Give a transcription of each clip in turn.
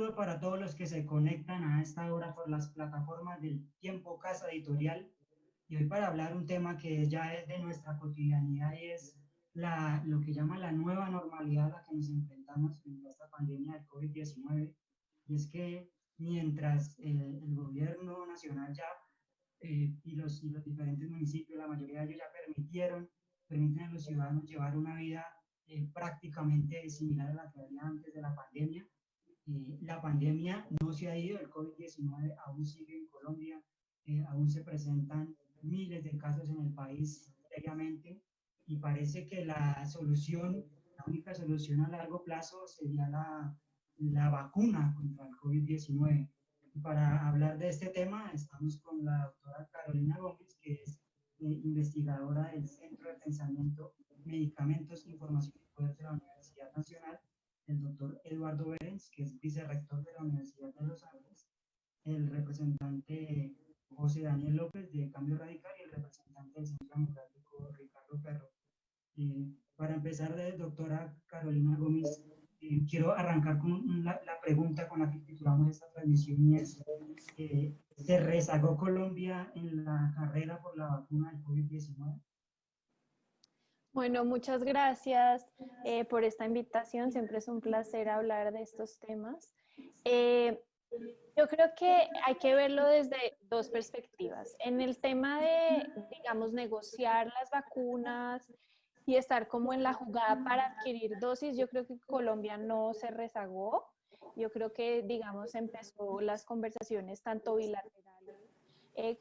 saludo para todos los que se conectan a esta hora por las plataformas del Tiempo Casa Editorial. Y hoy para hablar un tema que ya es de nuestra cotidianidad y es lo que llama la nueva normalidad a la que nos enfrentamos en esta pandemia del COVID-19. Y es que mientras el gobierno nacional ya y los diferentes municipios, la mayoría de ellos ya permiten a los ciudadanos llevar una vida prácticamente similar a la que había antes de la pandemia. La pandemia no se ha ido, el COVID-19 aún sigue en Colombia, aún se presentan miles de casos en el país diariamente y parece que la única solución a largo plazo sería la vacuna contra el COVID-19. Y para hablar de este tema estamos con la doctora Carolina Gómez, que es investigadora del Centro de Pensamiento, Medicamentos, Información y Poder de la Universidad Nacional, el doctor Eduardo Berens, que es vicerrector de la Universidad de Los Ángeles, el representante José Daniel López de Cambio Radical y el representante del Centro Democrático Ricardo Perro. Para empezar, doctora Carolina Gómez, quiero arrancar con la pregunta con la que titulamos esta transmisión y es, ¿se rezagó Colombia en la carrera por la vacuna del COVID-19? Bueno, muchas gracias por esta invitación. Siempre es un placer hablar de estos temas. Yo creo que hay que verlo desde dos perspectivas. En el tema de, digamos, negociar las vacunas y estar como en la jugada para adquirir dosis, yo creo que Colombia no se rezagó. Yo creo que, digamos, empezó las conversaciones tanto bilaterales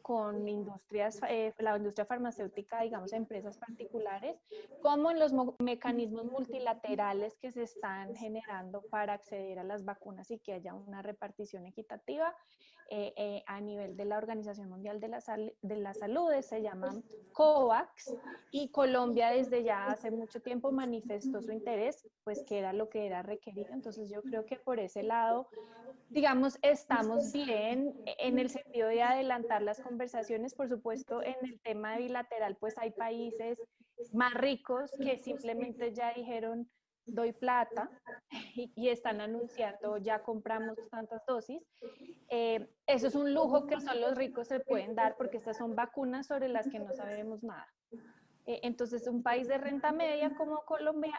con industrias, la industria farmacéutica, digamos, empresas particulares, como en los mecanismos multilaterales que se están generando para acceder a las vacunas y que haya una repartición equitativa a nivel de la Organización Mundial de la Salud, se llaman COVAX, y Colombia desde ya hace mucho tiempo manifestó su interés, pues que era lo que era requerido. Entonces yo creo que por ese lado, digamos, estamos bien en el sentido de adelantar las conversaciones. Por supuesto, en el tema bilateral, pues hay países más ricos que simplemente ya dijeron, doy plata, y están anunciando, ya compramos tantas dosis. Eso es un lujo que solo los ricos se pueden dar porque estas son vacunas sobre las que no sabemos nada. Entonces, un país de renta media como Colombia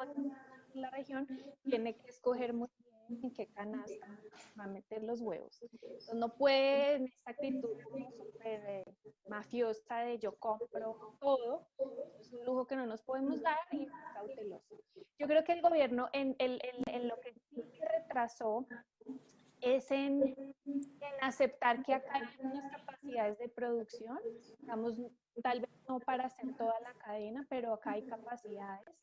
o la región, tiene que escoger muy bien en qué canasta va a meter los huevos. Entonces, no puede en esta actitud como súper mafiosa de yo compro todo. Es un lujo que no nos podemos dar y es cauteloso. Yo creo que el gobierno en lo que sí retrasó es en aceptar que acá hay unas capacidades de producción, digamos, tal vez no para hacer toda la cadena, pero acá hay capacidades.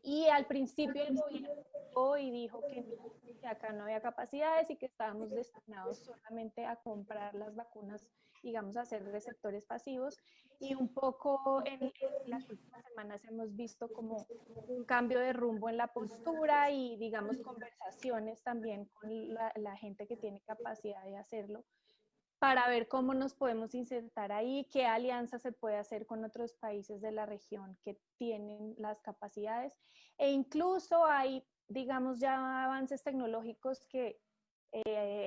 Y al principio el gobierno y dijo que acá no había capacidades y que estábamos destinados solamente a comprar las vacunas, digamos, a ser receptores pasivos. Y un poco en las últimas semanas hemos visto como un cambio de rumbo en la postura y, digamos, conversaciones también con la gente que tiene capacidad de hacerlo, para ver cómo nos podemos insertar ahí, qué alianza se puede hacer con otros países de la región que tienen las capacidades. E incluso hay, digamos, ya avances tecnológicos que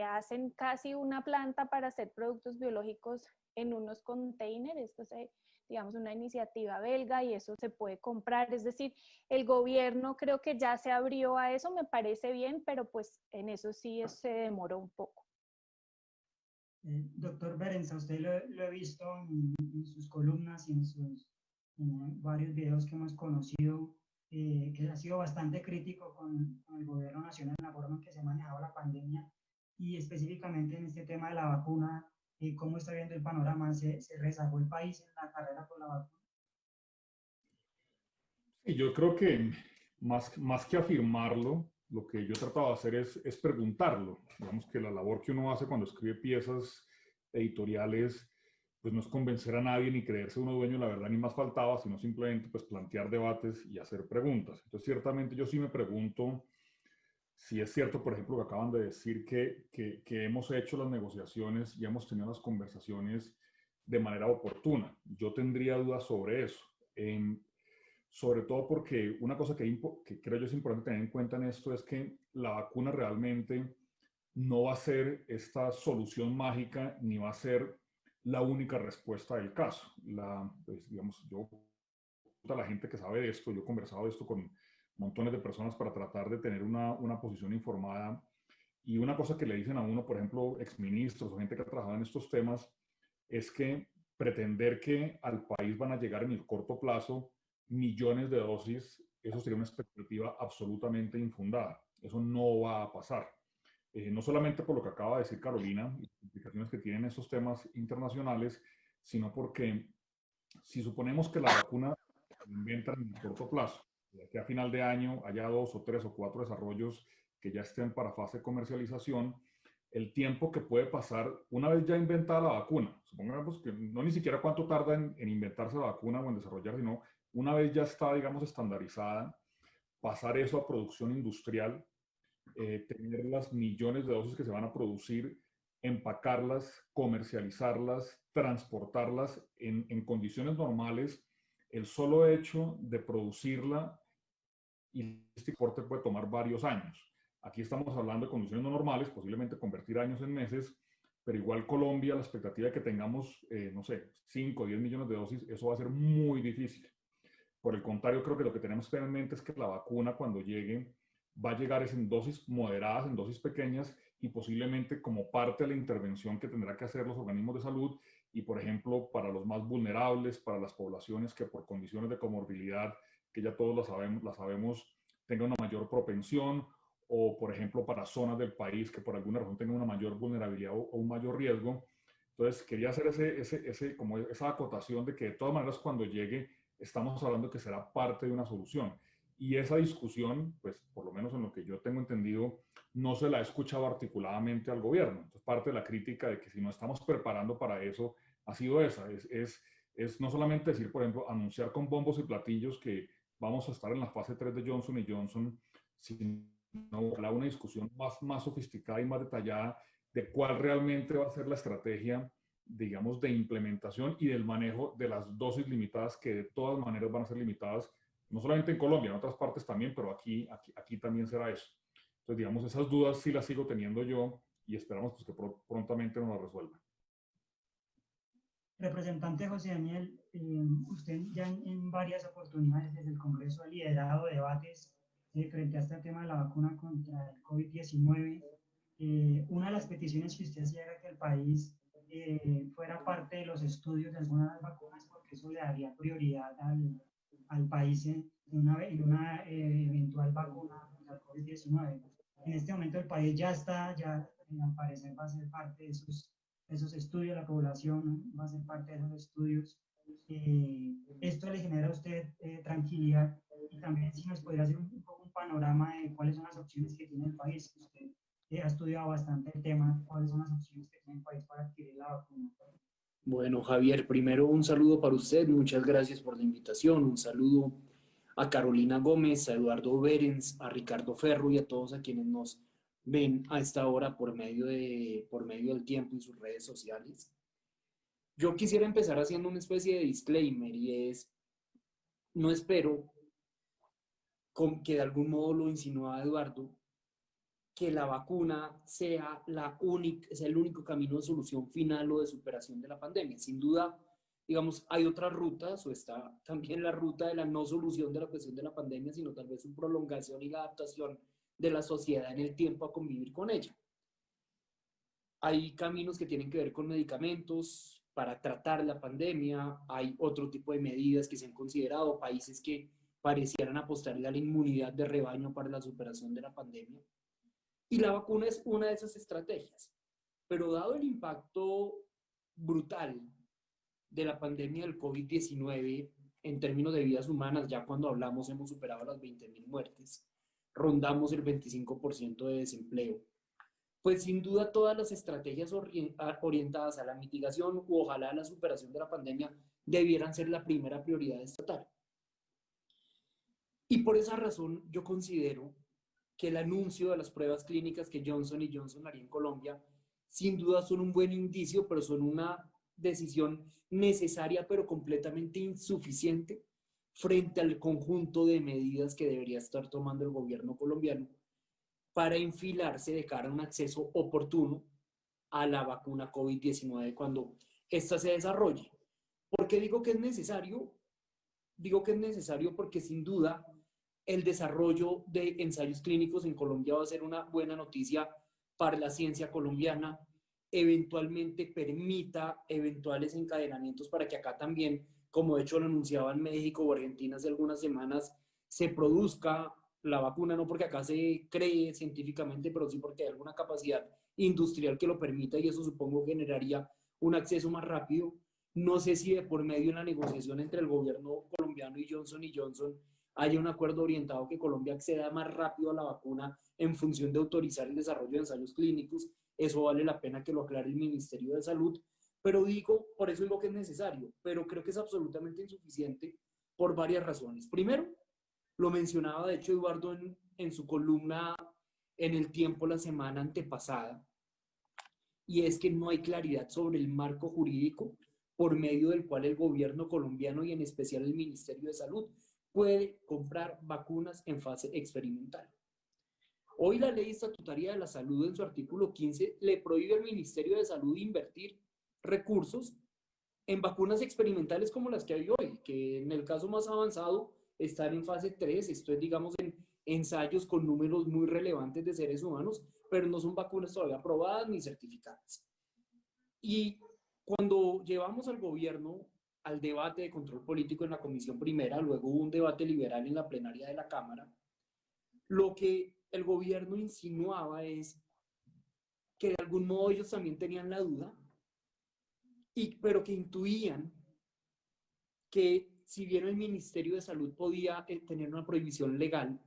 hacen casi una planta para hacer productos biológicos en unos containers. Esto es, digamos, una iniciativa belga y eso se puede comprar. Es decir, el gobierno creo que ya se abrió a eso, me parece bien, pero pues en eso sí se demoró un poco. Doctor Berens, a usted lo he visto en sus columnas y en varios videos que hemos conocido, que ha sido bastante crítico con el gobierno nacional en la forma en que se ha manejado la pandemia y específicamente en este tema de la vacuna. ¿Cómo está viendo el panorama? ¿Se rezagó el país en la carrera por la vacuna? Sí, yo creo que más que afirmarlo, lo que yo he tratado de hacer es preguntarlo. Digamos que la labor que uno hace cuando escribe piezas editoriales, pues no es convencer a nadie ni creerse uno dueño de la verdad, ni más faltaba, sino simplemente pues plantear debates y hacer preguntas. Entonces, ciertamente yo sí me pregunto si es cierto, por ejemplo, que acaban de decir que hemos hecho las negociaciones y hemos tenido las conversaciones de manera oportuna. Yo tendría dudas sobre eso. sobre todo porque una cosa que creo yo es importante tener en cuenta en esto es que la vacuna realmente no va a ser esta solución mágica ni va a ser la única respuesta del caso. Pues, digamos, yo, a la gente que sabe de esto, yo he conversado de esto con montones de personas para tratar de tener una posición informada. Y una cosa que le dicen a uno, por ejemplo, exministros o gente que ha trabajado en estos temas, es que pretender que al país van a llegar en el corto plazo millones de dosis, eso sería una expectativa absolutamente infundada. Eso no va a pasar. No solamente por lo que acaba de decir Carolina, y las implicaciones que tienen estos temas internacionales, sino porque si suponemos que la vacuna se inventa en el corto plazo, que a final de año haya 2 o 3 o 4 desarrollos que ya estén para fase de comercialización, el tiempo que puede pasar una vez ya inventada la vacuna, supongamos que no ni siquiera cuánto tarda en inventarse la vacuna o en desarrollar, sino una vez ya está, digamos, estandarizada, pasar eso a producción industrial, tener las millones de dosis que se van a producir, empacarlas, comercializarlas, transportarlas en condiciones normales, el solo hecho de producirla y este corte puede tomar varios años. Aquí estamos hablando de condiciones no normales, posiblemente convertir años en meses, pero igual Colombia, la expectativa de que tengamos, no sé, 5 o 10 millones de dosis, eso va a ser muy difícil. Por el contrario, creo que lo que tenemos que tener en mente es que la vacuna cuando llegue va a llegar en dosis moderadas, en dosis pequeñas y posiblemente como parte de la intervención que tendrán que hacer los organismos de salud y, por ejemplo, para los más vulnerables, para las poblaciones que por condiciones de comorbilidad, que ya todos la sabemos tengan una mayor propensión o, por ejemplo, para zonas del país que por alguna razón tengan una mayor vulnerabilidad o un mayor riesgo. Entonces, quería hacer como esa acotación de que de todas maneras cuando llegue estamos hablando que será parte de una solución. Y esa discusión, pues por lo menos en lo que yo tengo entendido, no se la ha escuchado articuladamente al gobierno. Entonces, parte de la crítica de que si no estamos preparando para eso ha sido esa. Es no solamente decir, por ejemplo, anunciar con bombos y platillos que vamos a estar en la fase 3 de Johnson Johnson, sino una discusión más sofisticada y más detallada de cuál realmente va a ser la estrategia, digamos, de implementación y del manejo de las dosis limitadas que de todas maneras van a ser limitadas, no solamente en Colombia, en otras partes también, pero aquí también será eso. Entonces, digamos, esas dudas sí las sigo teniendo yo y esperamos pues, que prontamente nos las resuelvan. Representante José Daniel, usted ya en varias oportunidades desde el Congreso ha liderado debates frente a este tema de la vacuna contra el COVID-19. Una de las peticiones que usted hacía era que el país fuera parte de los estudios de algunas de las vacunas porque eso le daría prioridad al país en una eventual vacuna contra el COVID-19. En este momento el país ya está, ya al parecer va a ser parte de esos estudios, la población va a ser parte de esos estudios. Esto le genera a usted tranquilidad y también si nos podría hacer un poco un panorama de cuáles son las opciones que tiene el país. Usted ha estudiado bastante el tema, cuáles son las opciones que tiene el país para adquirir la vacuna. Bueno, Javier, primero un saludo para usted, muchas gracias por la invitación, un saludo a Carolina Gómez, a Eduardo Berens, a Ricardo Ferro y a todos a quienes nos ven a esta hora por medio del tiempo y sus redes sociales. Yo quisiera empezar haciendo una especie de disclaimer y es, no espero, que de algún modo lo insinuaba Eduardo, que la vacuna sea el único camino de solución final o de superación de la pandemia. Sin duda, digamos, hay otras rutas, o está también la ruta de la no solución de la cuestión de la pandemia, sino tal vez su prolongación y la adaptación de la sociedad en el tiempo a convivir con ella. Hay caminos que tienen que ver con medicamentos para tratar la pandemia, hay otro tipo de medidas que se han considerado, países que parecieran apostarle a la inmunidad de rebaño para la superación de la pandemia. Y la vacuna es una de esas estrategias. Pero dado el impacto brutal de la pandemia del COVID-19 en términos de vidas humanas, ya cuando hablamos hemos superado las 20.000 muertes, rondamos el 25% de desempleo, pues sin duda todas las estrategias orientadas a la mitigación u ojalá a la superación de la pandemia debieran ser la primera prioridad estatal. Y por esa razón yo considero que el anuncio de las pruebas clínicas que Johnson Johnson haría en Colombia sin duda son un buen indicio, pero son una decisión necesaria pero completamente insuficiente frente al conjunto de medidas que debería estar tomando el gobierno colombiano para enfilarse de cara a un acceso oportuno a la vacuna COVID-19 cuando ésta se desarrolle. ¿Por qué digo que es necesario? Digo que es necesario porque sin duda el desarrollo de ensayos clínicos en Colombia va a ser una buena noticia para la ciencia colombiana, eventualmente permita eventuales encadenamientos para que acá también, como de hecho lo anunciaban México o Argentina hace algunas semanas, se produzca la vacuna, no porque acá se cree científicamente, pero sí porque hay alguna capacidad industrial que lo permita y eso supongo generaría un acceso más rápido. No sé si de por medio de la negociación entre el gobierno colombiano y Johnson haya un acuerdo orientado que Colombia acceda más rápido a la vacuna en función de autorizar el desarrollo de ensayos clínicos. Eso vale la pena que lo aclare el Ministerio de Salud, pero por eso digo que es necesario, pero creo que es absolutamente insuficiente por varias razones. Primero, lo mencionaba de hecho Eduardo en su columna en El Tiempo la semana antepasada, y es que no hay claridad sobre el marco jurídico por medio del cual el gobierno colombiano y en especial el Ministerio de Salud puede comprar vacunas en fase experimental. Hoy la Ley Estatutaria de la Salud en su artículo 15 le prohíbe al Ministerio de Salud invertir recursos en vacunas experimentales como las que hay hoy, que en el caso más avanzado están en fase 3, esto es digamos en ensayos con números muy relevantes de seres humanos, pero no son vacunas todavía aprobadas ni certificadas. Y cuando llevamos al gobierno al debate de control político en la comisión primera, luego hubo un debate liberal en la plenaria de la Cámara, lo que el gobierno insinuaba es que de algún modo ellos también tenían la duda, pero que intuían que si bien el Ministerio de Salud podía tener una prohibición legal,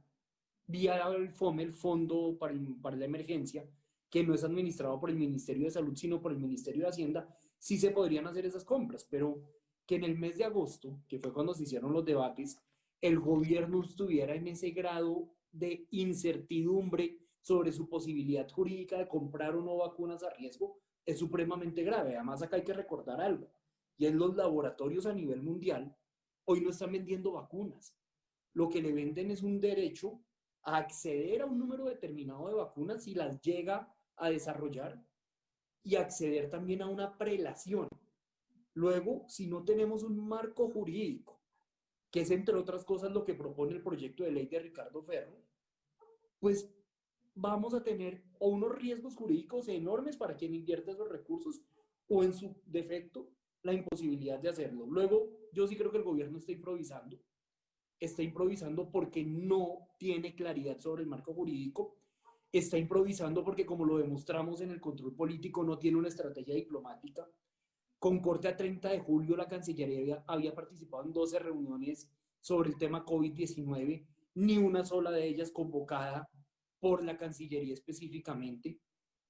vía el FOME, el Fondo para la Emergencia, que no es administrado por el Ministerio de Salud, sino por el Ministerio de Hacienda, sí se podrían hacer esas compras, pero que en el mes de agosto, que fue cuando se hicieron los debates, el gobierno estuviera en ese grado de incertidumbre sobre su posibilidad jurídica de comprar o no vacunas a riesgo, es supremamente grave. Además, acá hay que recordar algo, y es los laboratorios a nivel mundial hoy no están vendiendo vacunas. Lo que le venden es un derecho a acceder a un número determinado de vacunas si las llega a desarrollar y acceder también a una prelación. Luego, si no tenemos un marco jurídico, que es entre otras cosas lo que propone el proyecto de ley de Ricardo Ferro, pues vamos a tener o unos riesgos jurídicos enormes para quien invierta esos recursos o en su defecto la imposibilidad de hacerlo. Luego, yo sí creo que el gobierno está improvisando porque no tiene claridad sobre el marco jurídico, está improvisando porque, como lo demostramos en el control político, no tiene una estrategia diplomática. Con corte a 30 de julio, la Cancillería había participado en 12 reuniones sobre el tema COVID-19, ni una sola de ellas convocada por la Cancillería específicamente.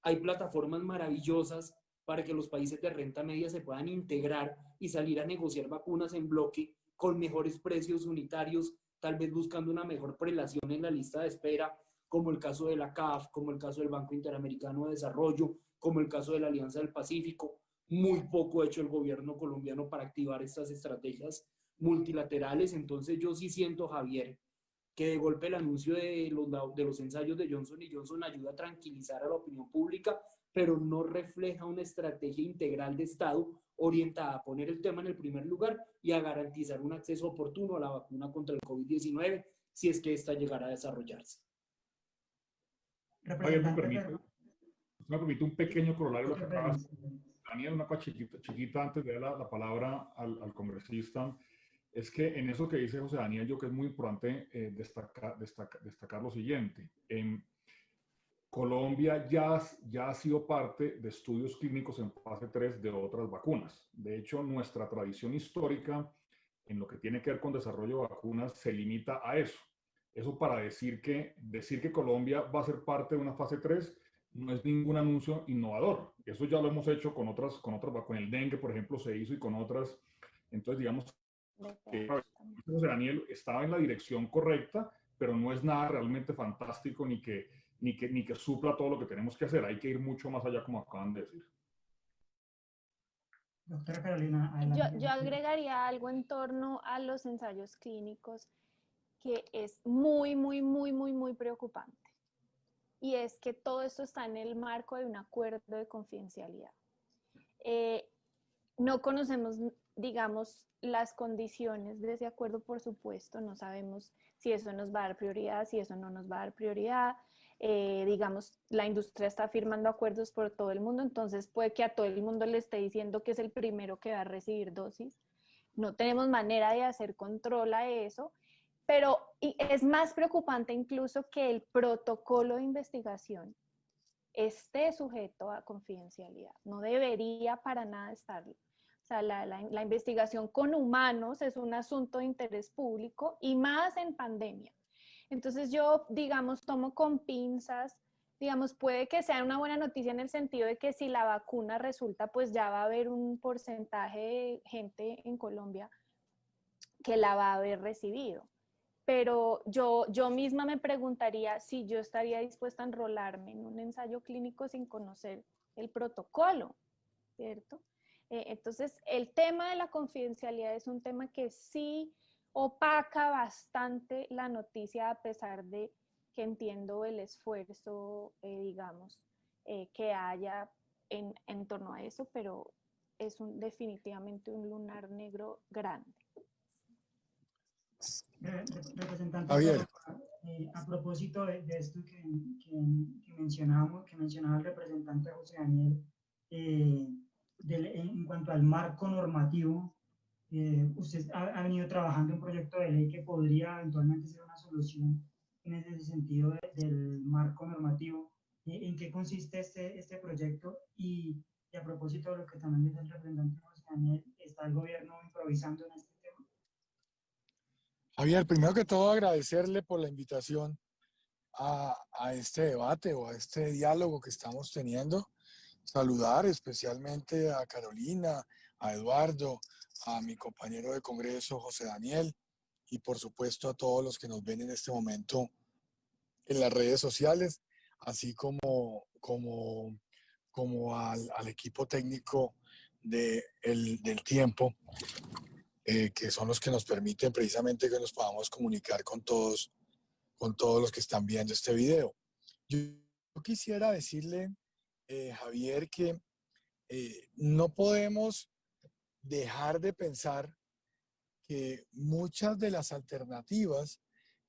Hay plataformas maravillosas para que los países de renta media se puedan integrar y salir a negociar vacunas en bloque con mejores precios unitarios, tal vez buscando una mejor prelación en la lista de espera, como el caso de la CAF, como el caso del Banco Interamericano de Desarrollo, como el caso de la Alianza del Pacífico. Muy poco ha hecho el gobierno colombiano para activar estas estrategias multilaterales. Entonces yo sí siento, Javier, que de golpe el anuncio de los ensayos de Johnson & Johnson ayuda a tranquilizar a la opinión pública, pero no refleja una estrategia integral de Estado orientada a poner el tema en el primer lugar y a garantizar un acceso oportuno a la vacuna contra el COVID-19 si es que ésta llegara a desarrollarse. Me permite un pequeño corolario lo que acabas. Daniel, una cosa chiquita antes de dar la palabra al congresista. Es que en eso que dice José Daniel, yo creo que es muy importante destacar lo siguiente. Colombia ya ha sido parte de estudios clínicos en fase 3 de otras vacunas. De hecho, nuestra tradición histórica en lo que tiene que ver con desarrollo de vacunas se limita a eso. Eso para decir que Colombia va a ser parte de una fase 3 no es ningún anuncio innovador. Eso ya lo hemos hecho con otras vacunas. Con el dengue, por ejemplo, se hizo y con otras. Entonces, digamos que José Daniel estaba en la dirección correcta, pero no es nada realmente fantástico ni que supla todo lo que tenemos que hacer. Hay que ir mucho más allá, como acaban de decir. Doctora Carolina, Yo, adelante. yo agregaría algo en torno a los ensayos clínicos que es muy, muy, muy, muy, muy preocupante. Y es que todo esto está en el marco de un acuerdo de confidencialidad. No conocemos, digamos, las condiciones de ese acuerdo, por supuesto, no sabemos si eso nos va a dar prioridad, si eso no nos va a dar prioridad. Digamos, la industria está firmando acuerdos por todo el mundo, entonces puede que a todo el mundo le esté diciendo que es el primero que va a recibir dosis. No tenemos manera de hacer control a eso, pero es más preocupante incluso que el protocolo de investigación esté sujeto a confidencialidad. No debería para nada estarlo. O sea, la investigación con humanos es un asunto de interés público y más en pandemia. Entonces yo, digamos, tomo con pinzas, digamos, puede que sea una buena noticia en el sentido de que si la vacuna resulta, pues ya va a haber un porcentaje de gente en Colombia que la va a haber recibido. Pero yo misma me preguntaría si yo estaría dispuesta a enrolarme en un ensayo clínico sin conocer el protocolo, ¿cierto? Entonces, el tema de la confidencialidad es un tema que sí opaca bastante la noticia, a pesar de que entiendo el esfuerzo, digamos, que haya en torno a eso, pero es definitivamente un lunar negro grande. Representante Javier, Ferro, a propósito de esto que mencionaba el representante José Daniel, en cuanto al marco normativo, usted ha venido trabajando en un proyecto de ley que podría eventualmente ser una solución en ese sentido del marco normativo. ¿En qué consiste este proyecto? Y a propósito de lo que también dice el representante José Daniel, ¿está el gobierno improvisando en este tema? Javier, primero que todo agradecerle por la invitación a este debate o a este diálogo que estamos teniendo. Saludar especialmente a Carolina, a Eduardo, a mi compañero de Congreso, José Daniel, y por supuesto a todos los que nos ven en este momento en las redes sociales, así como al equipo técnico del tiempo, que son los que nos permiten precisamente que nos podamos comunicar con todos los que están viendo este video. Yo quisiera decirle, Javier, que no podemos dejar de pensar que muchas de las alternativas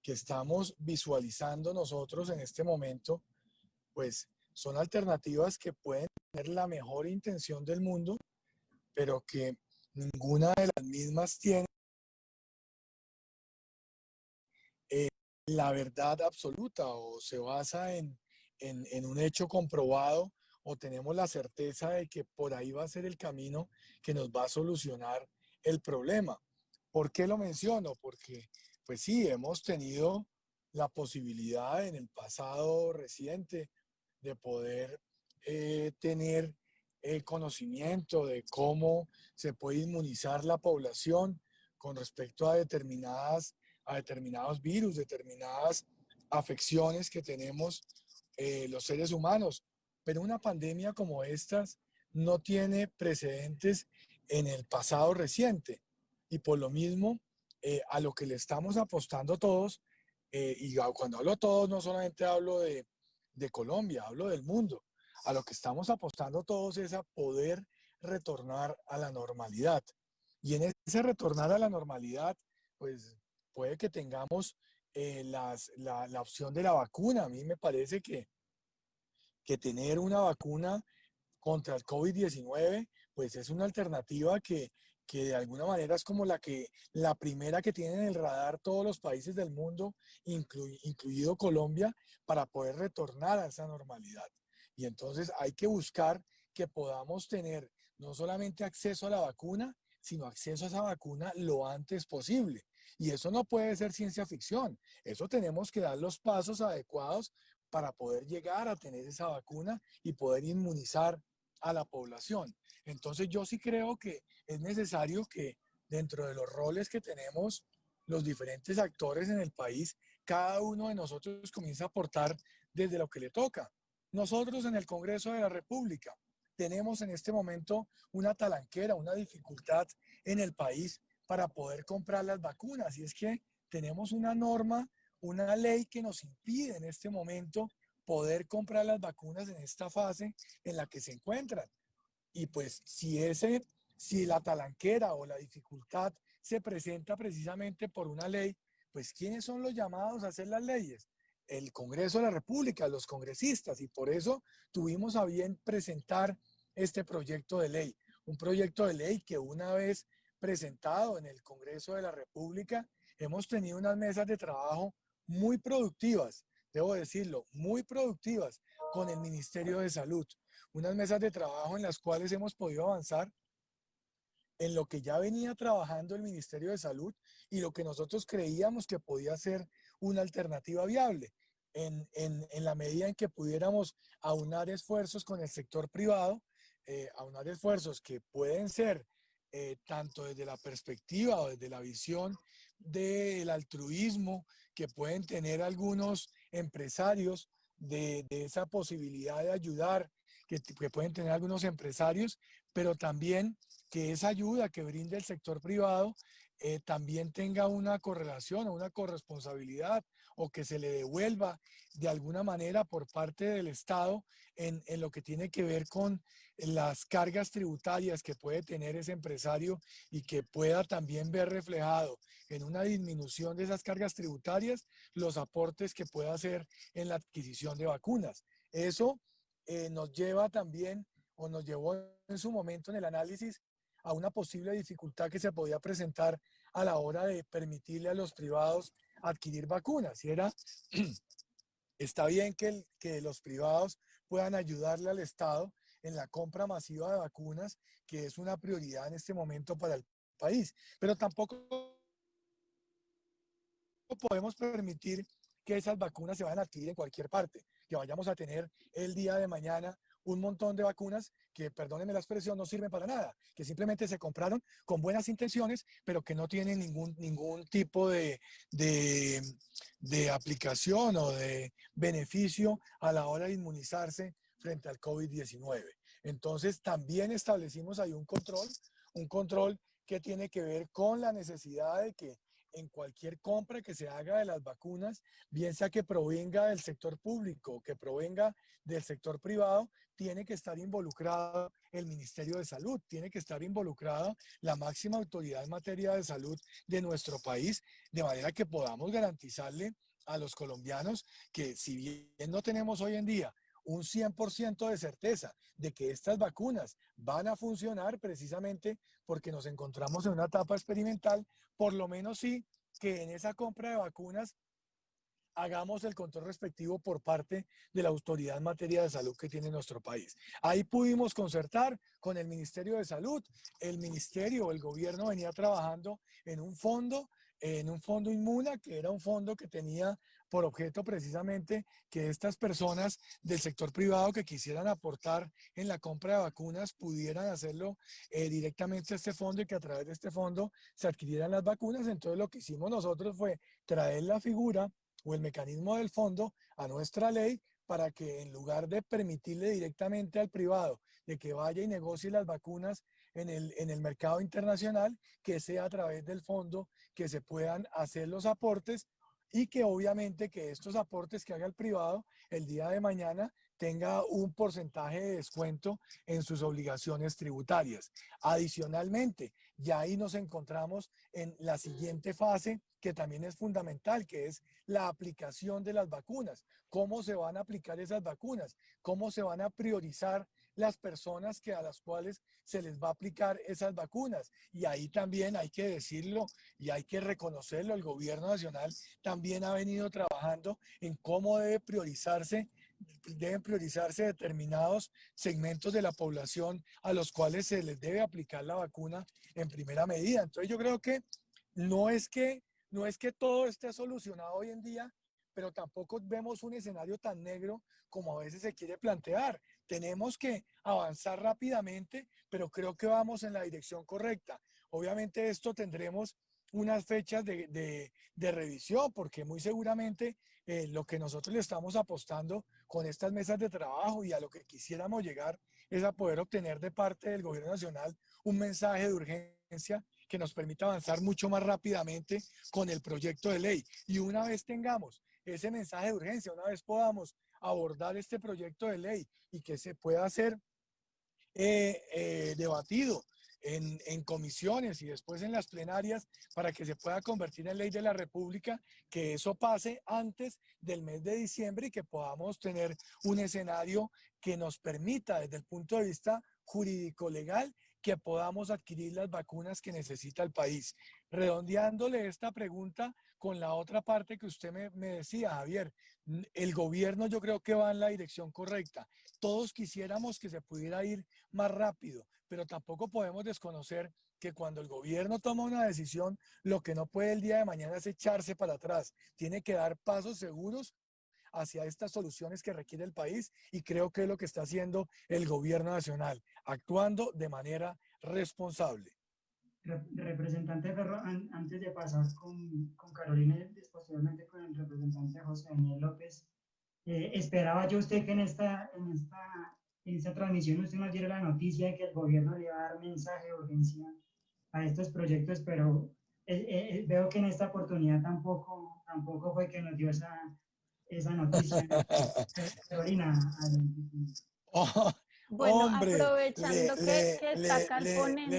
que estamos visualizando nosotros en este momento, pues son alternativas que pueden tener la mejor intención del mundo, pero que ninguna de las mismas tiene la verdad absoluta o se basa en un hecho comprobado o tenemos la certeza de que por ahí va a ser el camino que nos va a solucionar el problema. ¿Por qué lo menciono? Porque, pues sí, hemos tenido la posibilidad en el pasado reciente de poder tener conocimiento de cómo se puede inmunizar la población con respecto a determinados virus, determinadas afecciones que tenemos los seres humanos. Pero una pandemia como estas no tiene precedentes en el pasado reciente. Y por lo mismo, a lo que le estamos apostando todos, y cuando hablo todos, no solamente hablo de Colombia, hablo del mundo. A lo que estamos apostando todos es a poder retornar a la normalidad. Y en ese retornar a la normalidad, pues puede que tengamos la opción de la vacuna. A mí me parece que tener una vacuna contra el COVID-19, pues es una alternativa que de alguna manera es como la primera que tienen en el radar todos los países del mundo, incluido Colombia, para poder retornar a esa normalidad. Y entonces hay que buscar que podamos tener no solamente acceso a la vacuna, sino acceso a esa vacuna lo antes posible. Y eso no puede ser ciencia ficción. Eso tenemos que dar los pasos adecuados para poder llegar a tener esa vacuna y poder inmunizar a la población. Entonces yo sí creo que es necesario que dentro de los roles que tenemos los diferentes actores en el país, cada uno de nosotros comienza a aportar desde lo que le toca. Nosotros en el Congreso de la República, tenemos en este momento una talanquera, una dificultad en el país para poder comprar las vacunas. Y es que tenemos una norma, una ley que nos impide en este momento poder comprar las vacunas en esta fase en la que se encuentran. Y pues si la talanquera o la dificultad se presenta precisamente por una ley, pues ¿quiénes son los llamados a hacer las leyes? El Congreso de la República, los congresistas, y por eso tuvimos a bien presentar este proyecto de ley. Un proyecto de ley que una vez presentado en el Congreso de la República, hemos tenido unas mesas de trabajo muy productivas, debo decirlo, muy productivas con el Ministerio de Salud. Unas mesas de trabajo en las cuales hemos podido avanzar en lo que ya venía trabajando el Ministerio de Salud y lo que nosotros creíamos que podía ser una alternativa viable. En la medida en que pudiéramos aunar esfuerzos con el sector privado, aunar esfuerzos que pueden ser tanto desde la perspectiva o desde la visión del altruismo que pueden tener algunos empresarios de esa posibilidad de ayudar que pueden tener algunos empresarios, pero también que esa ayuda que brinde el sector privado también tenga una correlación o una corresponsabilidad o que se le devuelva de alguna manera por parte del Estado en lo que tiene que ver con las cargas tributarias que puede tener ese empresario y que pueda también ver reflejado en una disminución de esas cargas tributarias los aportes que pueda hacer en la adquisición de vacunas. Eso nos lleva también o nos llevó en su momento en el análisis a una posible dificultad que se podía presentar a la hora de permitirle a los privados adquirir vacunas. Y era, está bien que los privados puedan ayudarle al Estado en la compra masiva de vacunas, que es una prioridad en este momento para el país, pero tampoco podemos permitir que esas vacunas se vayan a adquirir en cualquier parte, que vayamos a tener el día de mañana un montón de vacunas que, perdónenme la expresión, no sirven para nada, que simplemente se compraron con buenas intenciones, pero que no tienen ningún tipo de aplicación o de beneficio a la hora de inmunizarse frente al COVID-19. Entonces, también establecimos ahí un control que tiene que ver con la necesidad de que en cualquier compra que se haga de las vacunas, bien sea que provenga del sector público o que provenga del sector privado, tiene que estar involucrado el Ministerio de Salud, tiene que estar involucrada la máxima autoridad en materia de salud de nuestro país, de manera que podamos garantizarle a los colombianos que si bien no tenemos hoy en día un 100% de certeza de que estas vacunas van a funcionar precisamente porque nos encontramos en una etapa experimental, por lo menos sí que en esa compra de vacunas hagamos el control respectivo por parte de la autoridad en materia de salud que tiene nuestro país. Ahí pudimos concertar con el Ministerio de Salud. El ministerio, el gobierno venía trabajando en un fondo Inmuna, que era un fondo que tenía por objeto precisamente que estas personas del sector privado que quisieran aportar en la compra de vacunas pudieran hacerlo directamente a este fondo y que a través de este fondo se adquirieran las vacunas. Entonces lo que hicimos nosotros fue traer la figura o el mecanismo del fondo a nuestra ley para que en lugar de permitirle directamente al privado de que vaya y negocie las vacunas en el mercado internacional, que sea a través del fondo que se puedan hacer los aportes y que obviamente que estos aportes que haga el privado el día de mañana tenga un porcentaje de descuento en sus obligaciones tributarias. Adicionalmente, ya ahí nos encontramos en la siguiente fase que también es fundamental, que es la aplicación de las vacunas. ¿Cómo se van a aplicar esas vacunas? ¿Cómo se van a priorizar las personas a las cuales se les va a aplicar esas vacunas? Y ahí también hay que decirlo y hay que reconocerlo, el gobierno nacional también ha venido trabajando en cómo deben priorizarse determinados segmentos de la población a los cuales se les debe aplicar la vacuna en primera medida. Entonces yo creo que no es que, no es que todo esté solucionado hoy en día, pero tampoco vemos un escenario tan negro como a veces se quiere plantear. Tenemos que avanzar rápidamente, pero creo que vamos en la dirección correcta. Obviamente esto tendremos unas fechas de revisión, porque muy seguramente lo que nosotros le estamos apostando con estas mesas de trabajo y a lo que quisiéramos llegar es a poder obtener de parte del gobierno nacional un mensaje de urgencia que nos permita avanzar mucho más rápidamente con el proyecto de ley. Y una vez tengamos ese mensaje de urgencia, una vez podamos abordar este proyecto de ley y que se pueda hacer debatido en comisiones y después en las plenarias para que se pueda convertir en ley de la República, que eso pase antes del mes de diciembre y que podamos tener un escenario que nos permita desde el punto de vista jurídico legal que podamos adquirir las vacunas que necesita el país. Redondeándole esta pregunta con la otra parte que usted me decía, Javier, el gobierno yo creo que va en la dirección correcta. Todos quisiéramos que se pudiera ir más rápido, pero tampoco podemos desconocer que cuando el gobierno toma una decisión, lo que no puede el día de mañana es echarse para atrás. Tiene que dar pasos seguros hacia estas soluciones que requiere el país y creo que es lo que está haciendo el gobierno nacional, actuando de manera responsable. Representante Ferro, antes de pasar con Carolina y posteriormente con el representante José Daniel López, esperaba yo usted que en esta transmisión usted nos diera la noticia de que el gobierno le iba a dar mensaje de urgencia a estos proyectos, pero veo que en esta oportunidad tampoco fue que nos dio esa noticia. Carolina, adelante. Oh, Bueno, hombre, aprovechando que está acá el ponente.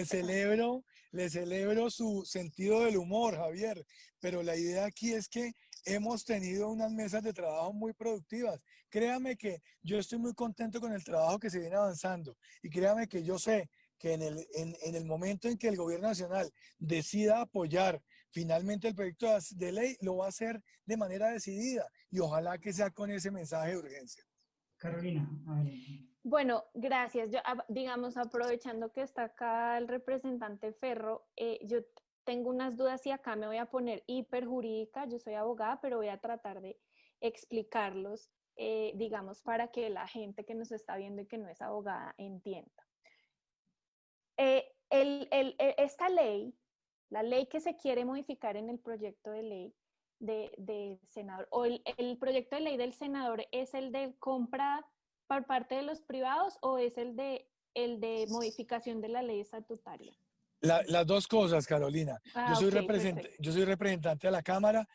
le celebro su sentido del humor, Javier, pero la idea aquí es que hemos tenido unas mesas de trabajo muy productivas. Créame que yo estoy muy contento con el trabajo que se viene avanzando y créame que yo sé que en el momento en que el gobierno nacional decida apoyar finalmente el proyecto de ley, lo va a hacer de manera decidida y ojalá que sea con ese mensaje de urgencia. Carolina, adelante. Bueno, gracias. Yo, digamos, aprovechando que está acá el representante Ferro, yo tengo unas dudas y acá me voy a poner hiperjurídica. Yo soy abogada, pero voy a tratar de explicarlos, digamos, para que la gente que nos está viendo y que no es abogada entienda. Esta ley, la ley que se quiere modificar en el proyecto de ley del senador, o el proyecto de ley del senador, ¿es el de compra por parte de los privados o es el de modificación de la ley estatutaria? Las dos cosas, Carolina. Ah, ok, perfecto. Yo soy representante de la Cámara.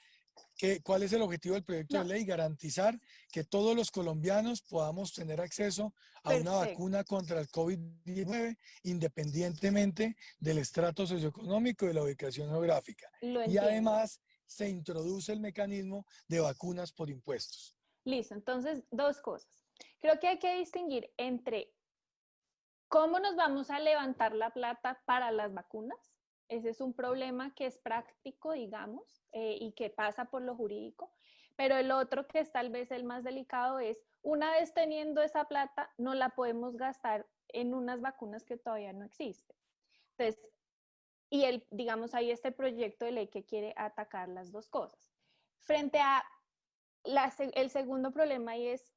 ¿Cuál es el objetivo del proyecto de No, ley? Garantizar que todos los colombianos podamos tener acceso a una perfecto. vacuna contra el COVID-19 independientemente del estrato socioeconómico y de la ubicación geográfica. Lo Y entiendo. además se introduce el mecanismo de vacunas por impuestos. Listo, entonces, dos cosas. Creo que hay que distinguir entre ¿cómo nos vamos a levantar la plata para las vacunas? Ese es un problema que es práctico, digamos, y que pasa por lo jurídico. Pero el otro, que es tal vez el más delicado, es una vez teniendo esa plata, no la podemos gastar en unas vacunas que todavía no existen. Entonces, digamos, hay este proyecto de ley que quiere atacar las dos cosas. Frente a el segundo problema, y es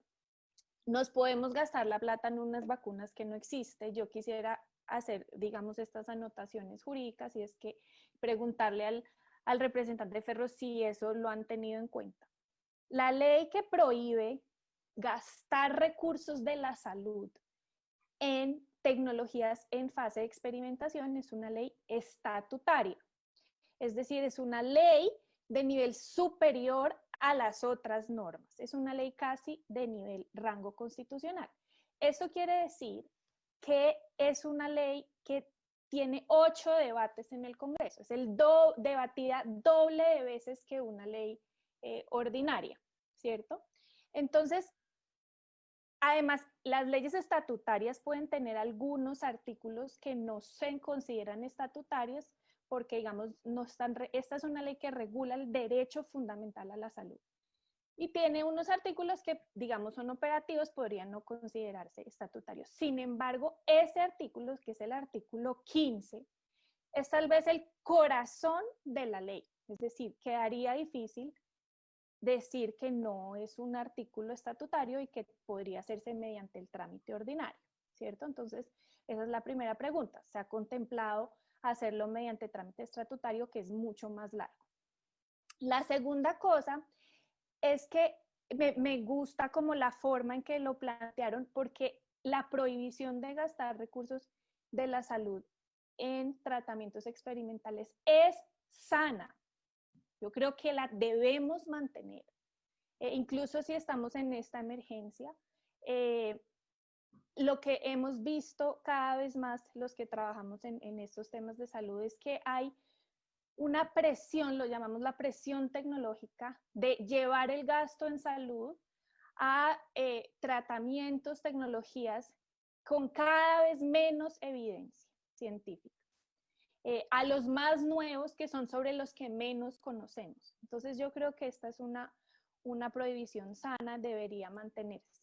nos podemos gastar la plata en unas vacunas que no existen. Yo quisiera hacer, digamos, estas anotaciones jurídicas y es que preguntarle al representante de Ferro si eso lo han tenido en cuenta. La ley que prohíbe gastar recursos de la salud en tecnologías en fase de experimentación es una ley estatutaria. Es decir, es una ley de nivel superior a las otras normas. Es una ley casi de nivel rango constitucional. Eso quiere decir que es una ley que tiene 8 debates en el Congreso. Es debatida doble de veces que una ley ordinaria, ¿cierto? Entonces, además, las leyes estatutarias pueden tener algunos artículos que no se consideran estatutarios porque, digamos, esta es una ley que regula el derecho fundamental a la salud. Y tiene unos artículos que, digamos, son operativos, podrían no considerarse estatutarios. Sin embargo, ese artículo, que es el artículo 15, es tal vez el corazón de la ley. Es decir, quedaría difícil decir que no es un artículo estatutario y que podría hacerse mediante el trámite ordinario, ¿cierto? Entonces, esa es la primera pregunta. ¿Se ha contemplado hacerlo mediante trámite estatutario, que es mucho más largo? La segunda cosa es que me gusta como la forma en que lo plantearon, porque la prohibición de gastar recursos de la salud en tratamientos experimentales es sana. Yo creo que la debemos mantener. Incluso si estamos en esta emergencia, lo que hemos visto cada vez más los que trabajamos en estos temas de salud es que hay una presión, lo llamamos la presión tecnológica, de llevar el gasto en salud a tratamientos, tecnologías con cada vez menos evidencia científica, a los más nuevos que son sobre los que menos conocemos. Entonces yo creo que esta es una prohibición sana, debería mantenerse.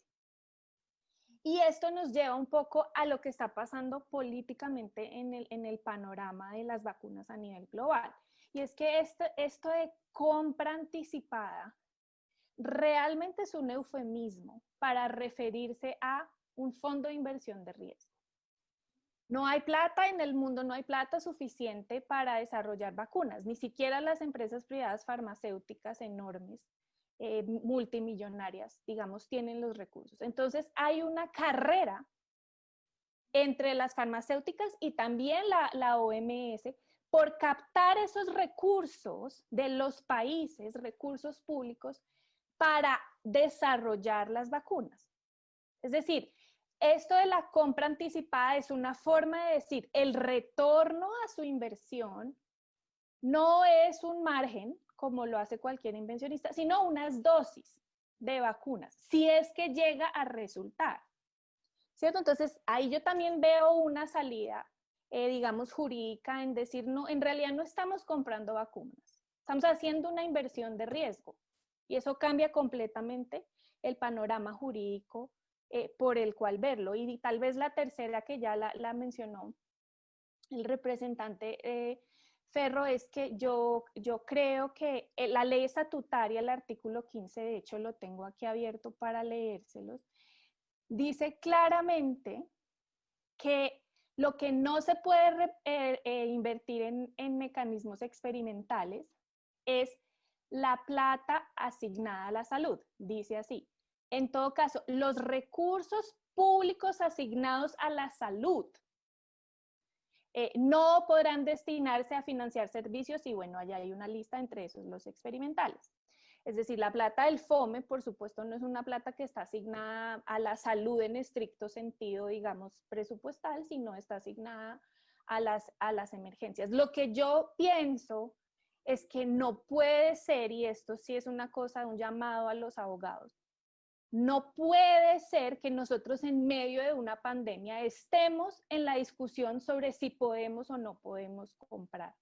Y esto nos lleva un poco a lo que está pasando políticamente en el panorama de las vacunas a nivel global. Y es que esto de compra anticipada realmente es un eufemismo para referirse a un fondo de inversión de riesgo. No hay plata en el mundo, no hay plata suficiente para desarrollar vacunas, ni siquiera las empresas privadas farmacéuticas enormes, multimillonarias, digamos, tienen los recursos. Entonces hay una carrera entre las farmacéuticas y también la OMS por captar esos recursos de los países, recursos públicos, para desarrollar las vacunas. Es decir, esto de la compra anticipada es una forma de decir, el retorno a su inversión no es un margen, como lo hace cualquier inversionista, sino unas dosis de vacunas, si es que llega a resultar, ¿cierto? Entonces, ahí yo también veo una salida, digamos, jurídica en decir, no, en realidad no estamos comprando vacunas, estamos haciendo una inversión de riesgo, y eso cambia completamente el panorama jurídico por el cual verlo. Y tal vez la tercera, que ya la mencionó el representante Ferro, es que yo creo que la ley estatutaria, el artículo 15, de hecho lo tengo aquí abierto para leérselos, dice claramente que lo que no se puede invertir en mecanismos experimentales es la plata asignada a la salud, dice así. En todo caso, los recursos públicos asignados a la salud no podrán destinarse a financiar servicios y bueno, allá hay una lista, entre esos los experimentales. Es decir, la plata del FOME, por supuesto, no es una plata que está asignada a la salud en estricto sentido, digamos, presupuestal, sino está asignada a las emergencias. Lo que yo pienso es que no puede ser, y esto sí es una cosa, un llamado a los abogados, no puede ser que nosotros en medio de una pandemia estemos en la discusión sobre si podemos o no podemos comprar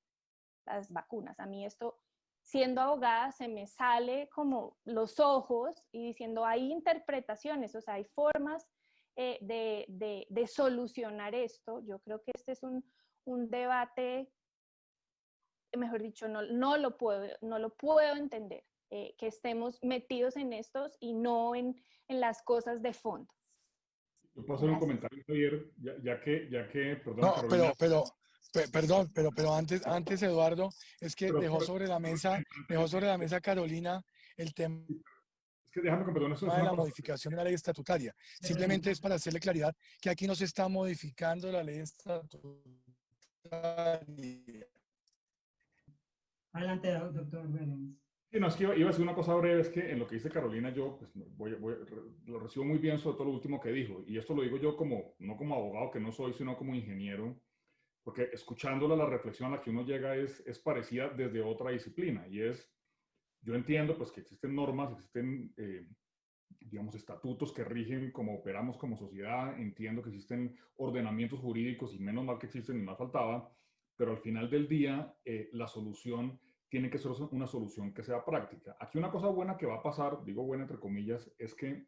las vacunas. A mí esto, siendo abogada, se me sale como los ojos y diciendo, hay interpretaciones, o sea, hay formas de solucionar esto. Yo creo que este es un debate, mejor dicho, no lo puedo entender. Que estemos metidos en estos y no en las cosas de fondo. Yo puedo hacer un comentario, Javier, ya que, perdón, No, Carolina. pero antes Eduardo, es que dejó sobre la mesa Carolina el tema Es que déjame que, perdón, eso es de una la cosa. modificación de la ley estatutaria. Simplemente es para hacerle claridad que aquí no se está modificando la ley estatutaria. Adelante, doctor Berens. Sí, no, es que iba a decir una cosa breve, es que en lo que dice Carolina yo pues, lo recibo muy bien sobre todo lo último que dijo, y esto lo digo yo como, no como abogado que no soy, sino como ingeniero, porque escuchándola la reflexión a la que uno llega es parecida desde otra disciplina, y es, yo entiendo pues que existen normas, existen, digamos, estatutos que rigen cómo operamos como sociedad, entiendo que existen ordenamientos jurídicos y menos mal que existen y más faltaba, pero al final del día la solución tiene que ser una solución que sea práctica. Aquí una cosa buena que va a pasar, digo buena entre comillas, es que